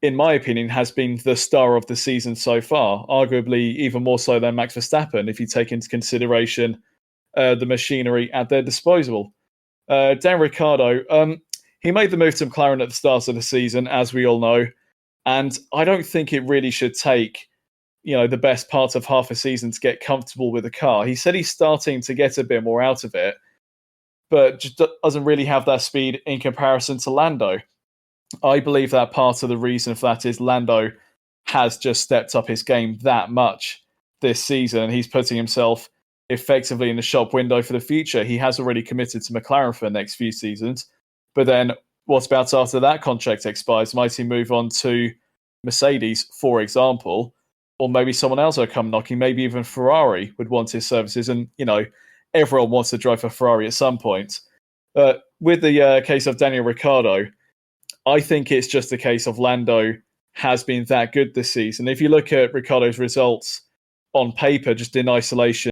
in my opinion, has been the star of the season so far, arguably even more so than Max Verstappen, if you take into consideration the machinery at their disposal. Dan Ricciardo, he made the move to McLaren at the start of the season, as we all know, and I don't think it really should take the best part of half a season to get comfortable with the car. He said he's starting to get a bit more out of it, but just doesn't really have that speed in comparison to Lando. I believe that part of the reason for that is Lando has just stepped up his game that much this season. He's putting himself effectively in the shop window for the future. He has already committed to McLaren for the next few seasons. But then what about after that contract expires? Might he move on to Mercedes, for example? Or maybe someone else will come knocking. Maybe even Ferrari would want his services. And, everyone wants to drive for Ferrari at some point. With the case of Daniel Ricciardo, I think it's just a case of Lando has been that good this season. If you look at Ricciardo's results on paper, just in isolation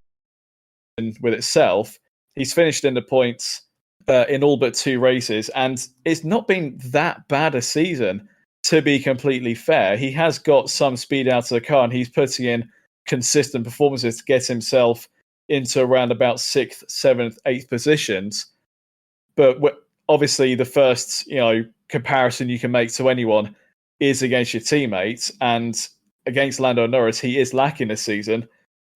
with itself, he's finished in the points in all but 2 races, and it's not been that bad a season, to be completely fair. He has got some speed out of the car, and he's putting in consistent performances to get himself into around about 6th, 7th, 8th positions. But obviously the first, comparison you can make to anyone is against your teammates, and against Lando Norris, he is lacking this season.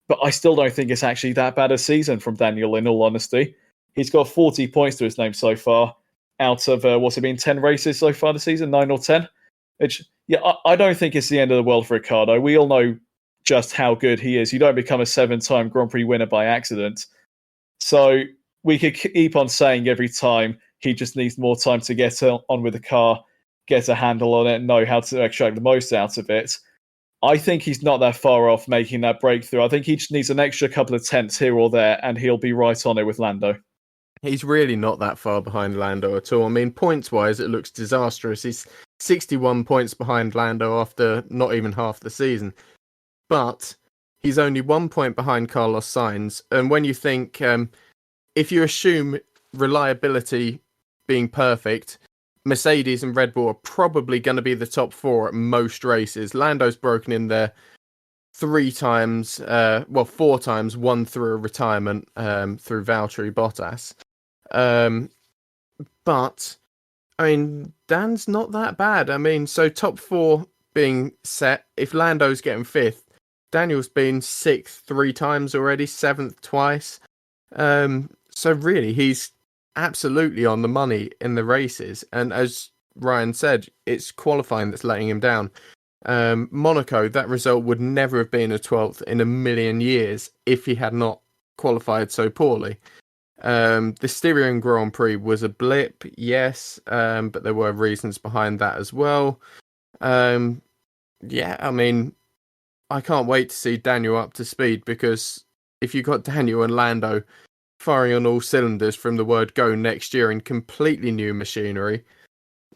But I still don't think it's actually that bad a season from Daniel, in all honesty. He's got 40 points to his name so far, out of, what's it been, 10 races so far this season, 9 or 10? I don't think it's the end of the world for Ricciardo. We all know just how good he is. You don't become a 7-time Grand Prix winner by accident. So we could keep on saying every time he just needs more time to get on with the car, get a handle on it, know how to extract the most out of it. I think he's not that far off making that breakthrough. I think he just needs an extra couple of tenths here or there, and he'll be right on it with Lando. He's really not that far behind Lando at all. I mean, points-wise, it looks disastrous. He's 61 points behind Lando after not even half the season. But he's only 1 point behind Carlos Sainz. And when you think, if you assume reliability being perfect, Mercedes and Red Bull are probably going to be the top 4 at most races. Lando's broken in there 4 times, 1 through a retirement through Valtteri Bottas. But, I mean, Dan's not that bad. I mean, so top 4 being set, if Lando's getting 5th, Daniel's been 6th 3 times already, 7th twice. So really, he's absolutely on the money in the races. And as Ryan said, it's qualifying that's letting him down. Monaco, that result would never have been a 12th in a million years if he had not qualified so poorly. The Styrian Grand Prix was a blip, yes, but there were reasons behind that as well. I mean, I can't wait to see Daniel up to speed, because if you got Daniel and Lando firing on all cylinders from the word go next year in completely new machinery,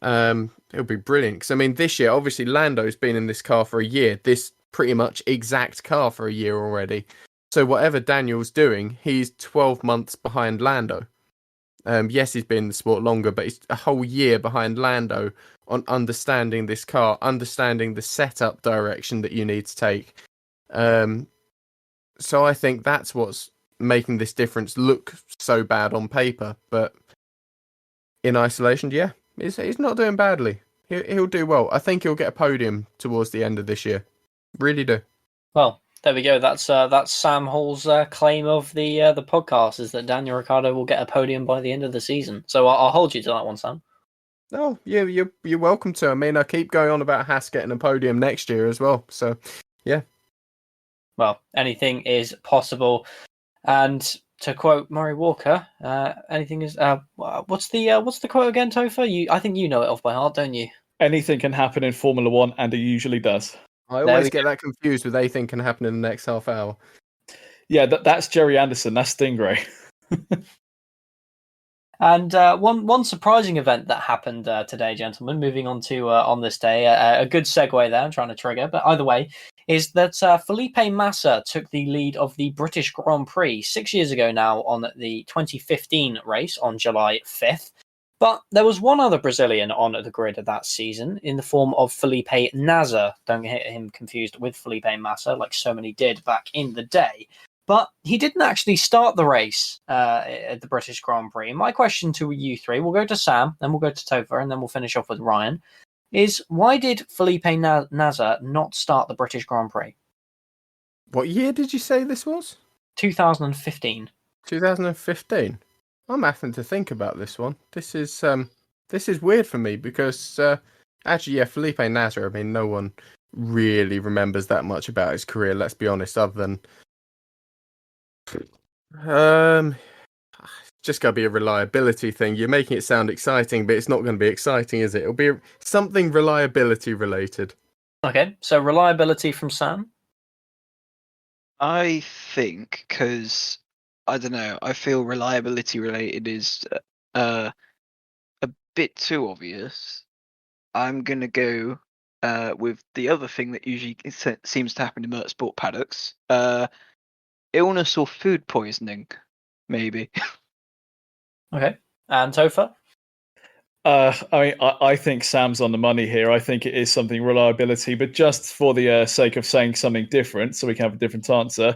it'll be brilliant. Because I mean, this year, obviously, Lando's been in this car for a year, this pretty much exact car for a year already. So whatever Daniel's doing, he's 12 months behind Lando. Yes, he's been in the sport longer, but he's a whole year behind Lando on understanding this car, understanding the setup direction that you need to take. So I think that's what's making this difference look so bad on paper, but in isolation, he's not doing badly. He'll do well. I think he'll get a podium towards the end of this year. Really do. Well, there we go. That's Sam Hall's claim of the podcast, is that Daniel Ricciardo will get a podium by the end of the season. So I'll hold you to that one, Sam. Oh, yeah, you're welcome to. I mean, I keep going on about Haas getting a podium next year as well. So, yeah. Well, anything is possible. And to quote Murray Walker, anything is what's the quote again, Topher? I think you know it off by heart, don't you? Anything can happen in Formula One, and it usually does. I There always we get that confused with anything can happen in the next half hour. Yeah, that's Jerry Anderson. That's Stingray. And one surprising event that happened today, gentlemen, moving on to on this day, a good segue there, I'm trying to trigger, but either way, is that Felipe Massa took the lead of the British Grand Prix 6 years ago now on the 2015 race on July 5th. But there was one other Brazilian on the grid of that season in the form of Felipe Nasr. Don't get him confused with Felipe Massa, like so many did back in the day. But he didn't actually start the race at the British Grand Prix. My question to you three, we'll go to Sam, then we'll go to Topher, and then we'll finish off with Ryan, is why did Felipe Nasr not start the British Grand Prix? What year did you say this was? 2015. 2015. I'm having to think about this one. This is weird for me because actually, yeah, Felipe Nasr. I mean, no one really remembers that much about his career. Let's be honest, other than just gotta be a reliability thing. You're making it sound exciting, but it's not going to be exciting, is it? It'll be something reliability related. Okay, so reliability from Sam. I think because I don't know. I feel reliability related is a bit too obvious. I'm gonna go with the other thing that usually seems to happen in motorsport paddocks: illness or food poisoning, maybe. Okay, and Topher. I think Sam's on the money here. I think it is something reliability, but just for the sake of saying something different, so we can have a different answer.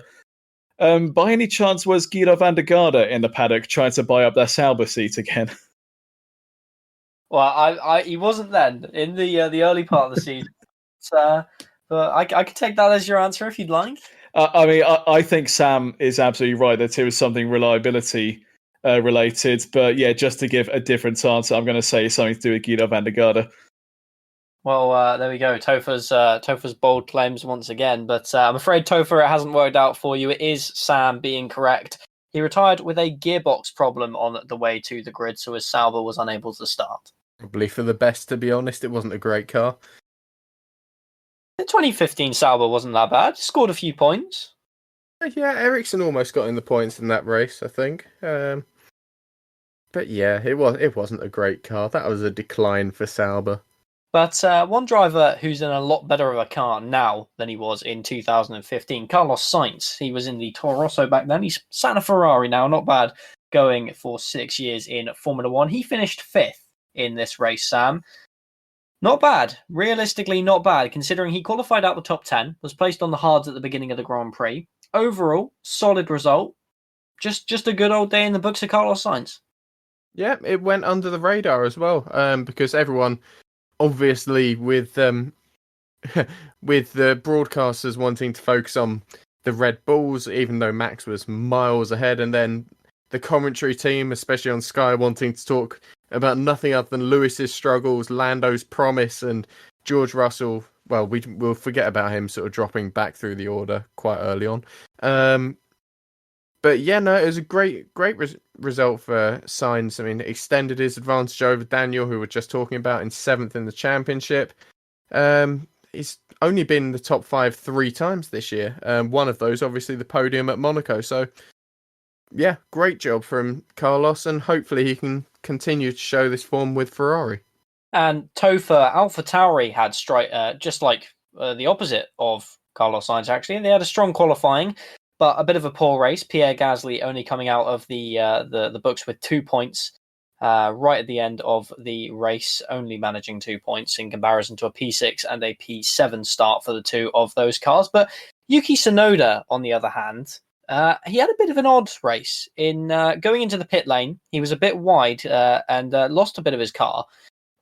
By any chance, was Guido van der Garde in the paddock trying to buy up that Sauber seat again? Well, he wasn't then in the early part of the season, but I could take that as your answer if you'd like. I think Sam is absolutely right that it was something reliability related, but yeah, just to give a different answer, I'm going to say something to do with Guido van der Garde. Well, there we go. Topher's bold claims once again, but I'm afraid Topher, it hasn't worked out for you. It is Sam being correct. He retired with a gearbox problem on the way to the grid, so his Sauber was unable to start. Probably for the best, to be honest. It wasn't a great car. The 2015 Sauber wasn't that bad. Scored a few points. Yeah, Ericsson almost got in the points in that race, I think. But yeah, it wasn't a great car. That was a decline for Sauber. But one driver who's in a lot better of a car now than he was in 2015, Carlos Sainz. He was in the Toro Rosso back then. He's sat in a Ferrari now, not bad, going for 6 years in Formula One. He finished 5th in this race, Sam. Not bad. Realistically, not bad, considering he qualified out the top 10, was placed on the hards at the beginning of the Grand Prix. Overall, solid result. Just a good old day in the books of Carlos Sainz. Yeah, it went under the radar as well, because everyone, obviously, with the broadcasters wanting to focus on the Red Bulls, even though Max was miles ahead, and then the commentary team, especially on Sky, wanting to talk about nothing other than Lewis's struggles, Lando's promise, and George Russell. Well, we'll forget about him sort of dropping back through the order quite early on. But yeah, no, it was a great result for Sainz. I mean, it extended his advantage over Daniel, who we're just talking about, in 7th in the championship. He's only been in the top 5 3 times this year. One of those, obviously, the podium at Monaco. So, yeah, great job from Carlos, and hopefully he can continue to show this form with Ferrari. And Topher, AlphaTauri had just like the opposite of Carlos Sainz, actually. They had a strong qualifying, but a bit of a poor race. Pierre Gasly only coming out of the books with 2 points right at the end of the race, only managing 2 points in comparison to a P6 and a P7 start for the two of those cars. But Yuki Tsunoda, on the other hand, he had a bit of an odd race. In going into the pit lane, he was a bit wide and lost a bit of his car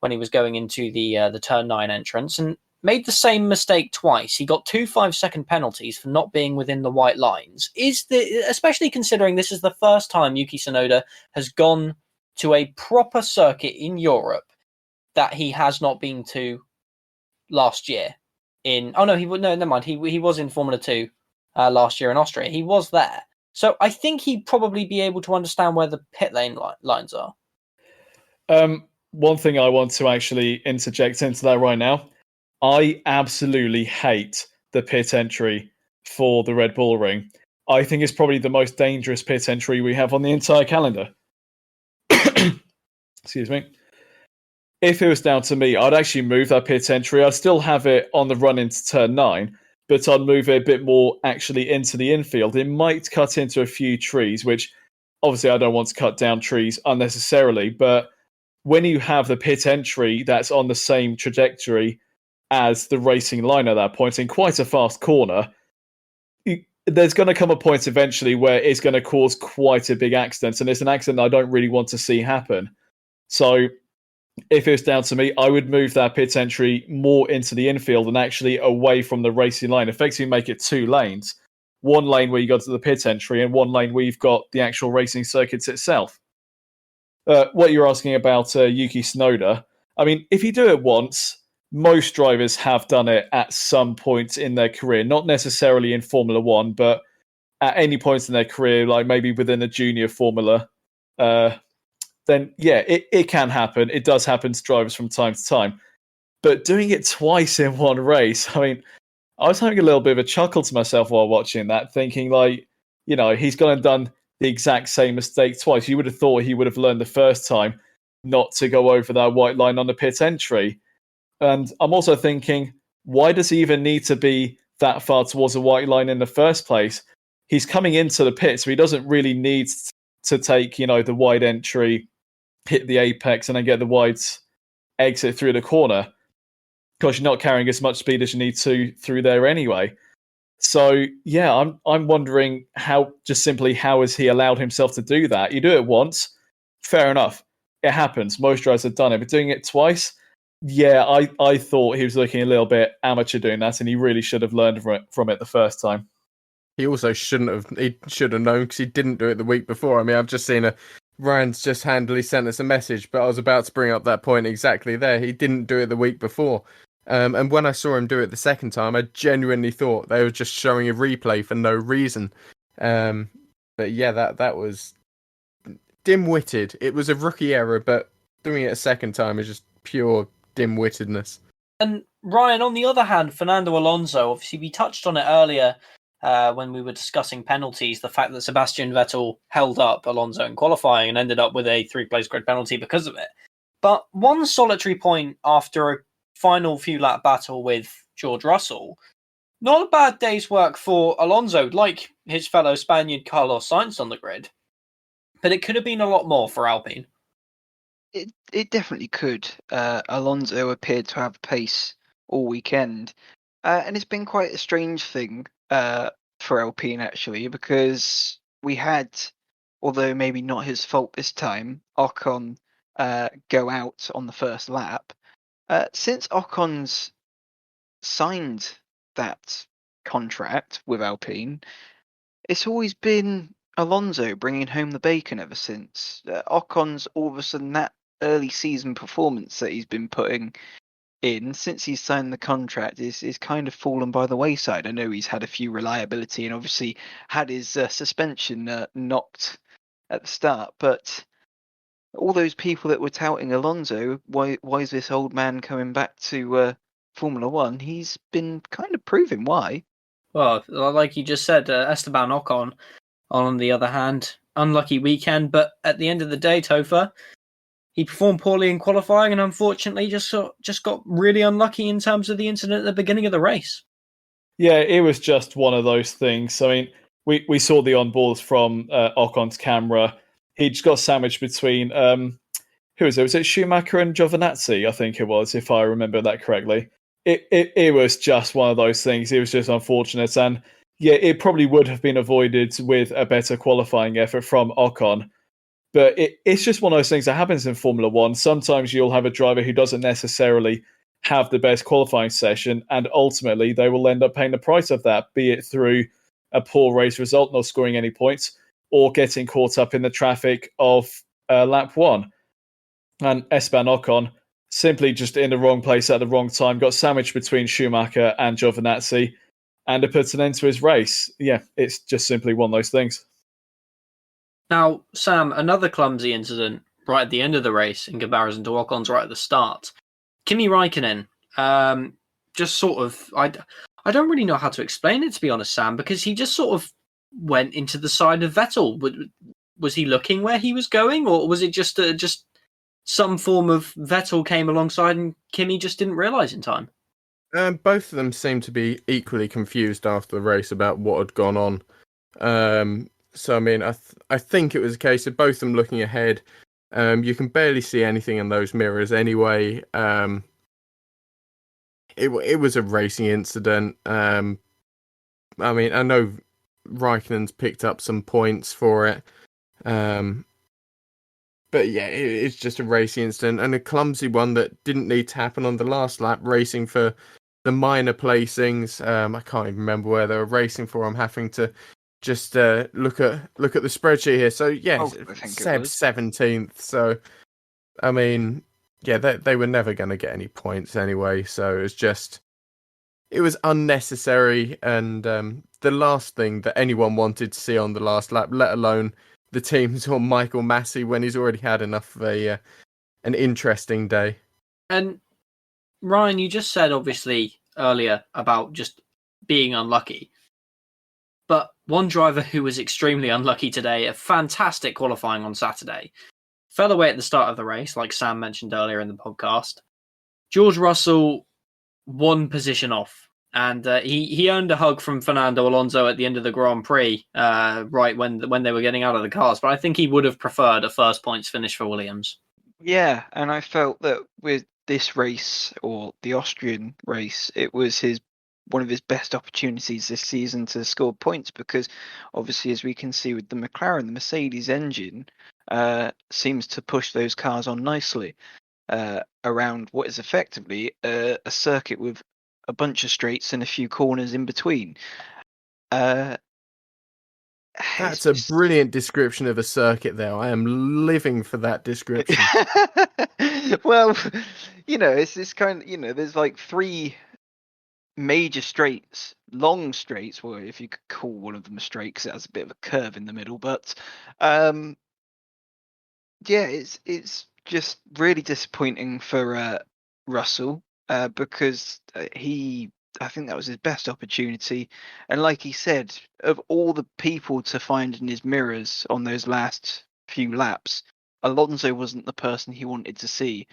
when he was going into the turn 9 entrance, and made the same mistake twice. He got 2 5-second penalties for not being within the white lines. Especially considering this is the first time Yuki Tsunoda has gone to a proper circuit in Europe that he has not been to last year. Never mind. He was in Formula 2 last year in Austria. He was there. So I think he'd probably be able to understand where the pit lane lines are. One thing I want to actually interject into that right now. I absolutely hate the pit entry for the Red Bull Ring. I think it's probably the most dangerous pit entry we have on the entire calendar. Excuse me. If it was down to me, I'd actually move that pit entry. I'd still have it on the run into turn 9, but I'd move it a bit more actually into the infield. It might cut into a few trees, which obviously I don't want to cut down trees unnecessarily, but when you have the pit entry that's on the same trajectory as the racing line at that point in quite a fast corner, there's going to come a point eventually where it's going to cause quite a big accident, and it's an accident I don't really want to see happen. So if it was down to me, I would move that pit entry more into the infield and actually away from the racing line, effectively make it 2 lanes. One lane where you go to the pit entry and one lane where you've got the actual racing circuits itself. What you're asking about Yuki Tsunoda, I mean, if you do it once, most drivers have done it at some point in their career, not necessarily in Formula One, but at any point in their career, like maybe within a junior Formula, then yeah, it can happen. It does happen to drivers from time to time. But doing it twice in one race, I mean, I was having a little bit of a chuckle to myself while watching that, thinking like, he's gone and done the exact same mistake twice. You would have thought he would have learned the first time not to go over that white line on the pit entry. And I'm also thinking, why does he even need to be that far towards a white line in the first place? He's coming into the pit, so he doesn't really need to take, the wide entry, hit the apex, and then get the wide exit through the corner, because you're not carrying as much speed as you need to through there anyway. So yeah, I'm wondering how has he allowed himself to do that? You do it once, fair enough, it happens. Most drivers have done it, but doing it twice, yeah, I thought he was looking a little bit amateur doing that, and he really should have learned from it the first time. He also shouldn't have. He should have known, because he didn't do it the week before. I mean, I've just seen Ryan's just handily sent us a message, but I was about to bring up that point exactly there. He didn't do it the week before. And when I saw him do it the second time, I genuinely thought they were just showing a replay for no reason. But yeah, that was dim-witted. It was a rookie error, but doing it a second time is just pure dim-wittedness. And Ryan, on the other hand, Fernando Alonso, obviously we touched on it earlier when we were discussing penalties, the fact that Sebastian Vettel held up Alonso in qualifying and ended up with a 3-place grid penalty because of it. But one solitary point after a final few lap battle with George Russell, not a bad day's work for Alonso, like his fellow Spaniard Carlos Sainz on the grid. But it could have been a lot more for Alpine. It definitely could. Alonso appeared to have pace all weekend. And it's been quite a strange thing for Alpine, actually, because we had, although maybe not his fault this time, Ocon go out on the first lap. Since Ocon's signed that contract with Alpine, it's always been Alonso bringing home the bacon ever since. Ocon's all of a sudden, that early season performance that he's been putting in since he's signed the contract is kind of fallen by the wayside. I know he's had a few reliability and obviously had his suspension knocked at the start, but all those people that were touting Alonso, why is this old man coming back to Formula One? He's been kind of proving why. Well, like you just said, Esteban Ocon, on the other hand, unlucky weekend, but at the end of the day, Topher, he performed poorly in qualifying and unfortunately just got really unlucky in terms of the incident at the beginning of the race. Yeah, it was just one of those things. I mean, we saw the on-boards from Ocon's camera. He just got sandwiched between, who was it? Was it Schumacher and Giovinazzi, I think it was, if I remember that correctly. It was just one of those things. It was just unfortunate. And yeah, it probably would have been avoided with a better qualifying effort from Ocon. But it's just one of those things that happens in Formula One. Sometimes you'll have a driver who doesn't necessarily have the best qualifying session, and ultimately they will end up paying the price of that, be it through a poor race result, not scoring any points, or getting caught up in the traffic of lap one. And Esteban Ocon, simply just in the wrong place at the wrong time, got sandwiched between Schumacher and Giovinazzi, and it puts an end to his race. Yeah, it's just simply one of those things. Now, Sam, another clumsy incident right at the end of the race in comparison to Ocon's right at the start. Kimi Räikkönen, just sort of, I don't really know how to explain it, to be honest, Sam, because he just sort of went into the side of Vettel. Was he looking where he was going, or was it just some form of Vettel came alongside and Kimi just didn't realise in time? Both of them seemed to be equally confused after the race about what had gone on. So I mean, I think it was a case of both of them looking ahead. You can barely see anything in those mirrors anyway. It was a racing incident. I mean, I know Raikkonen's picked up some points for it. But yeah, it's just a racing incident and a clumsy one that didn't need to happen on the last lap, racing for the minor placings. I can't even remember where they were racing for. I'm having to just look at the spreadsheet here. So yeah, I think Seb it was 17th. So I mean, yeah, they were never going to get any points anyway. So it was unnecessary, and the last thing that anyone wanted to see on the last lap, let alone the teams or Michael Massey, when he's already had enough of an interesting day. And Ryan, you just said obviously earlier about just being unlucky. But one driver who was extremely unlucky today, a fantastic qualifying on Saturday, fell away at the start of the race, like Sam mentioned earlier in the podcast. George Russell, one position off, and he earned a hug from Fernando Alonso at the end of the Grand Prix, right when they were getting out of the cars. But I think he would have preferred a first points finish for Williams. Yeah, and I felt that with this race, or the Austrian race, it was one of his best opportunities this season to score points, because obviously, as we can see with the McLaren, the Mercedes engine seems to push those cars on nicely around what is effectively a circuit with a bunch of straights and a few corners in between. That's a brilliant description of a circuit there. I am living for that description. Well, it's this kind of, there's like three major straights, long straights, well, if you could call one of them a straight, because it has a bit of a curve in the middle, but yeah, it's just really disappointing for Russell, because I think that was his best opportunity. And like he said, of all the people to find in his mirrors on those last few laps, Alonso wasn't the person he wanted to see.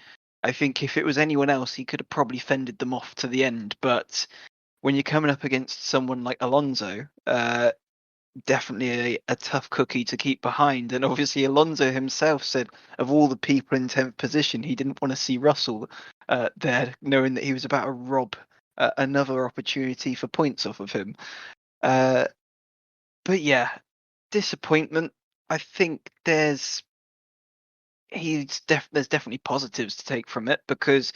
I think if it was anyone else, he could have probably fended them off to the end. But when you're coming up against someone like Alonso, definitely a tough cookie to keep behind. And obviously Alonso himself said of all the people in 10th position, he didn't want to see Russell there, knowing that he was about to rob another opportunity for points off of him. But yeah, disappointment. I think there's definitely positives to take from it, because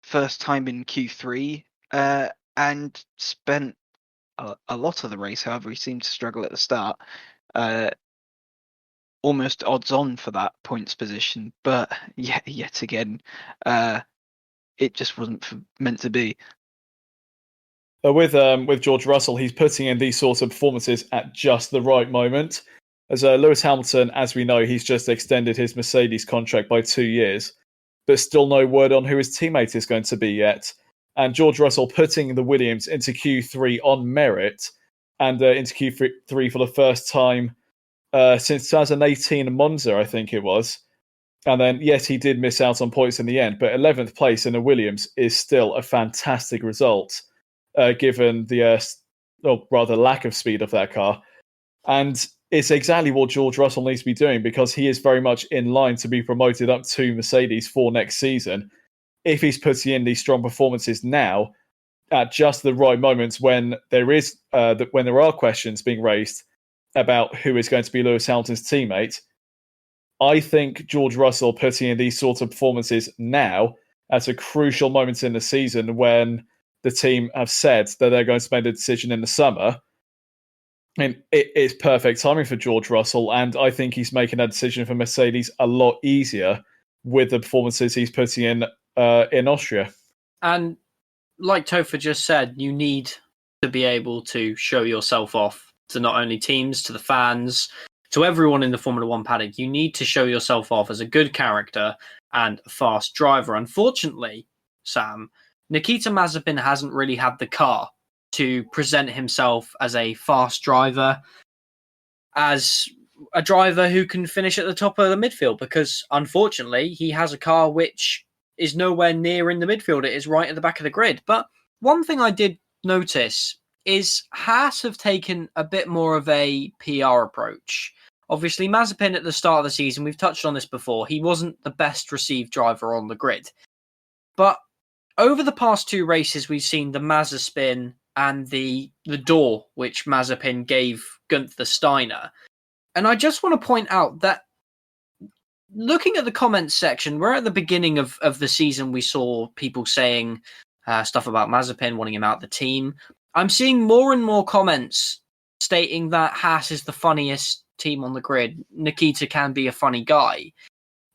first time in Q3 and spent a lot of the race, however he seemed to struggle at the start, almost odds on for that points position, but yet again it just wasn't meant to be. With George Russell, he's putting in these sorts of performances at just the right moment. As Lewis Hamilton, as we know, he's just extended his Mercedes contract by 2 years, but still no word on who his teammate is going to be yet. And George Russell putting the Williams into Q3 on merit, and into Q3 for the first time since 2018 Monza, I think it was. And then, yes, he did miss out on points in the end, but 11th place in a Williams is still a fantastic result, given the, or rather lack of speed of that car. And it's exactly what George Russell needs to be doing, because he is very much in line to be promoted up to Mercedes for next season. If he's putting in these strong performances now, at just the right moments when there are questions being raised about who is going to be Lewis Hamilton's teammate, I think George Russell putting in these sorts of performances now at a crucial moment in the season when the team have said that they're going to make a decision in the summer, and it's perfect timing for George Russell, and I think he's making that decision for Mercedes a lot easier with the performances he's putting in Austria. And like Topher just said, you need to be able to show yourself off to not only teams, to the fans, to everyone in the Formula One paddock, you need to show yourself off as a good character and a fast driver. Unfortunately, Sam, Nikita Mazepin hasn't really had the car to present himself as a fast driver, as a driver who can finish at the top of the midfield, because unfortunately he has a car which is nowhere near in the midfield. It is right at the back of the grid. But one thing I did notice is Haas have taken a bit more of a PR approach. Obviously, Mazepin at the start of the season, we've touched on this before, he wasn't the best received driver on the grid. But over the past 2 races, we've seen the Mazepin and the door which Mazepin gave Gunther Steiner. And I just want to point out that looking at the comments section, we're at the beginning of the season, we saw people saying stuff about Mazepin, wanting him out of the team. I'm seeing more and more comments stating that Haas is the funniest team on the grid. Nikita can be a funny guy.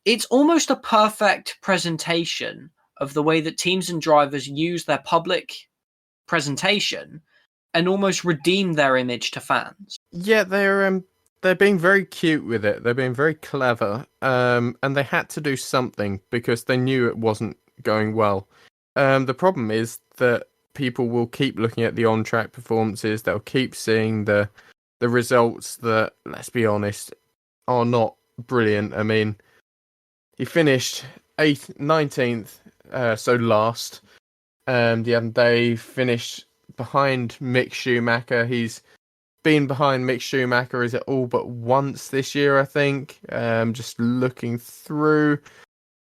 It's almost a perfect presentation of the way that teams and drivers use their public presentation and almost redeem their image to fans. Yeah, they're being very cute with it. They're being very clever, and they had to do something because they knew it wasn't going well. The problem is that people will keep looking at the on-track performances. They'll keep seeing the results that, let's be honest, are not brilliant. I mean, he finished 19th, so last. The other day, finished behind Mick Schumacher. He's been behind Mick Schumacher, is it all but once this year, I think. Just looking through.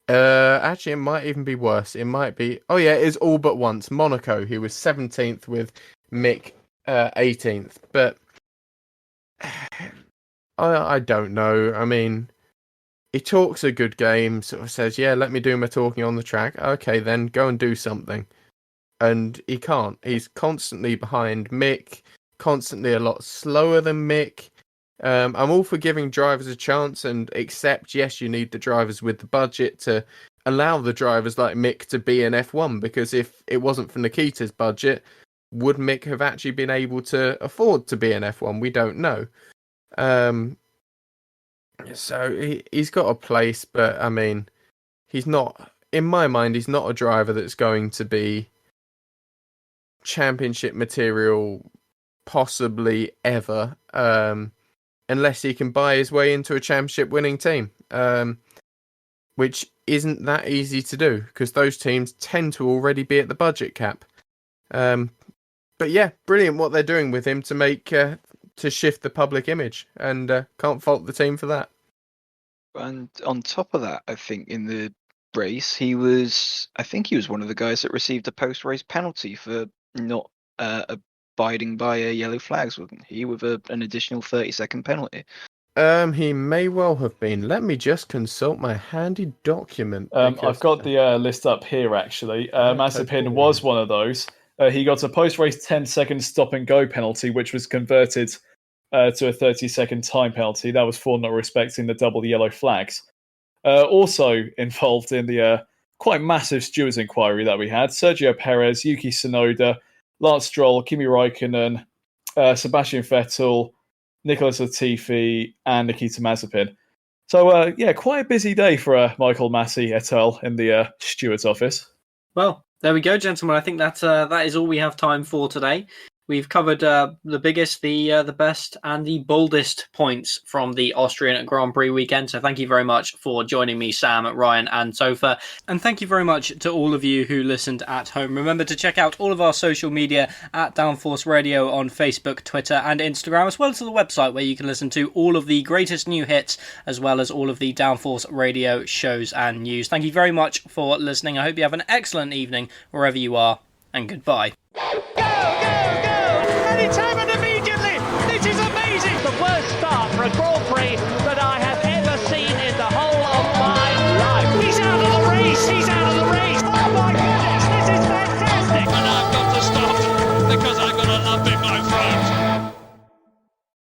Actually, it might even be worse. It might be... Oh, yeah, it is all but once. Monaco, he was 17th with Mick 18th. But I don't know. I mean, he talks a good game, sort of says, yeah, let me do my talking on the track. Okay, then go and do something. And he can't. He's constantly behind Mick, constantly a lot slower than Mick. I'm all for giving drivers a chance and accept, yes, you need the drivers with the budget to allow the drivers like Mick to be in F1, because if it wasn't for Nikita's budget, would Mick have actually been able to afford to be in F1? We don't know. So he's got a place, but I mean, he's not, in my mind, he's not a driver that's going to be championship material possibly ever. Unless he can buy his way into a championship winning team, which isn't that easy to do because those teams tend to already be at the budget cap. But yeah, brilliant what they're doing with him to make to shift the public image, and can't fault the team for that. And on top of that, I think in the race, he was one of the guys that received a post-race penalty for not abiding by yellow flags, wasn't he? With an additional 30-second penalty. He may well have been. Let me just consult my handy document. I've got the list up here, actually. Mazepin was one of those. He got a post-race 10-second stop-and-go penalty, which was converted to a 30-second time penalty. That was for not respecting the double yellow flags. Also involved in the quite massive stewards inquiry that we had, Sergio Perez, Yuki Tsunoda, Lance Stroll, Kimi Raikkonen, Sebastian Vettel, Nicholas Latifi, and Nikita Mazepin. So, yeah, quite a busy day for Michael Massey et al. In the steward's office. Well, there we go, gentlemen. I think that is all we have time for today. We've covered the biggest, the best, and the boldest points from the Austrian Grand Prix weekend. So thank you very much for joining me, Sam, Ryan, and Topher. And thank you very much to all of you who listened at home. Remember to check out all of our social media at Downforce Radio on Facebook, Twitter, and Instagram, as well as the website where you can listen to all of the greatest new hits, as well as all of the Downforce Radio shows and news. Thank you very much for listening. I hope you have an excellent evening wherever you are, and goodbye.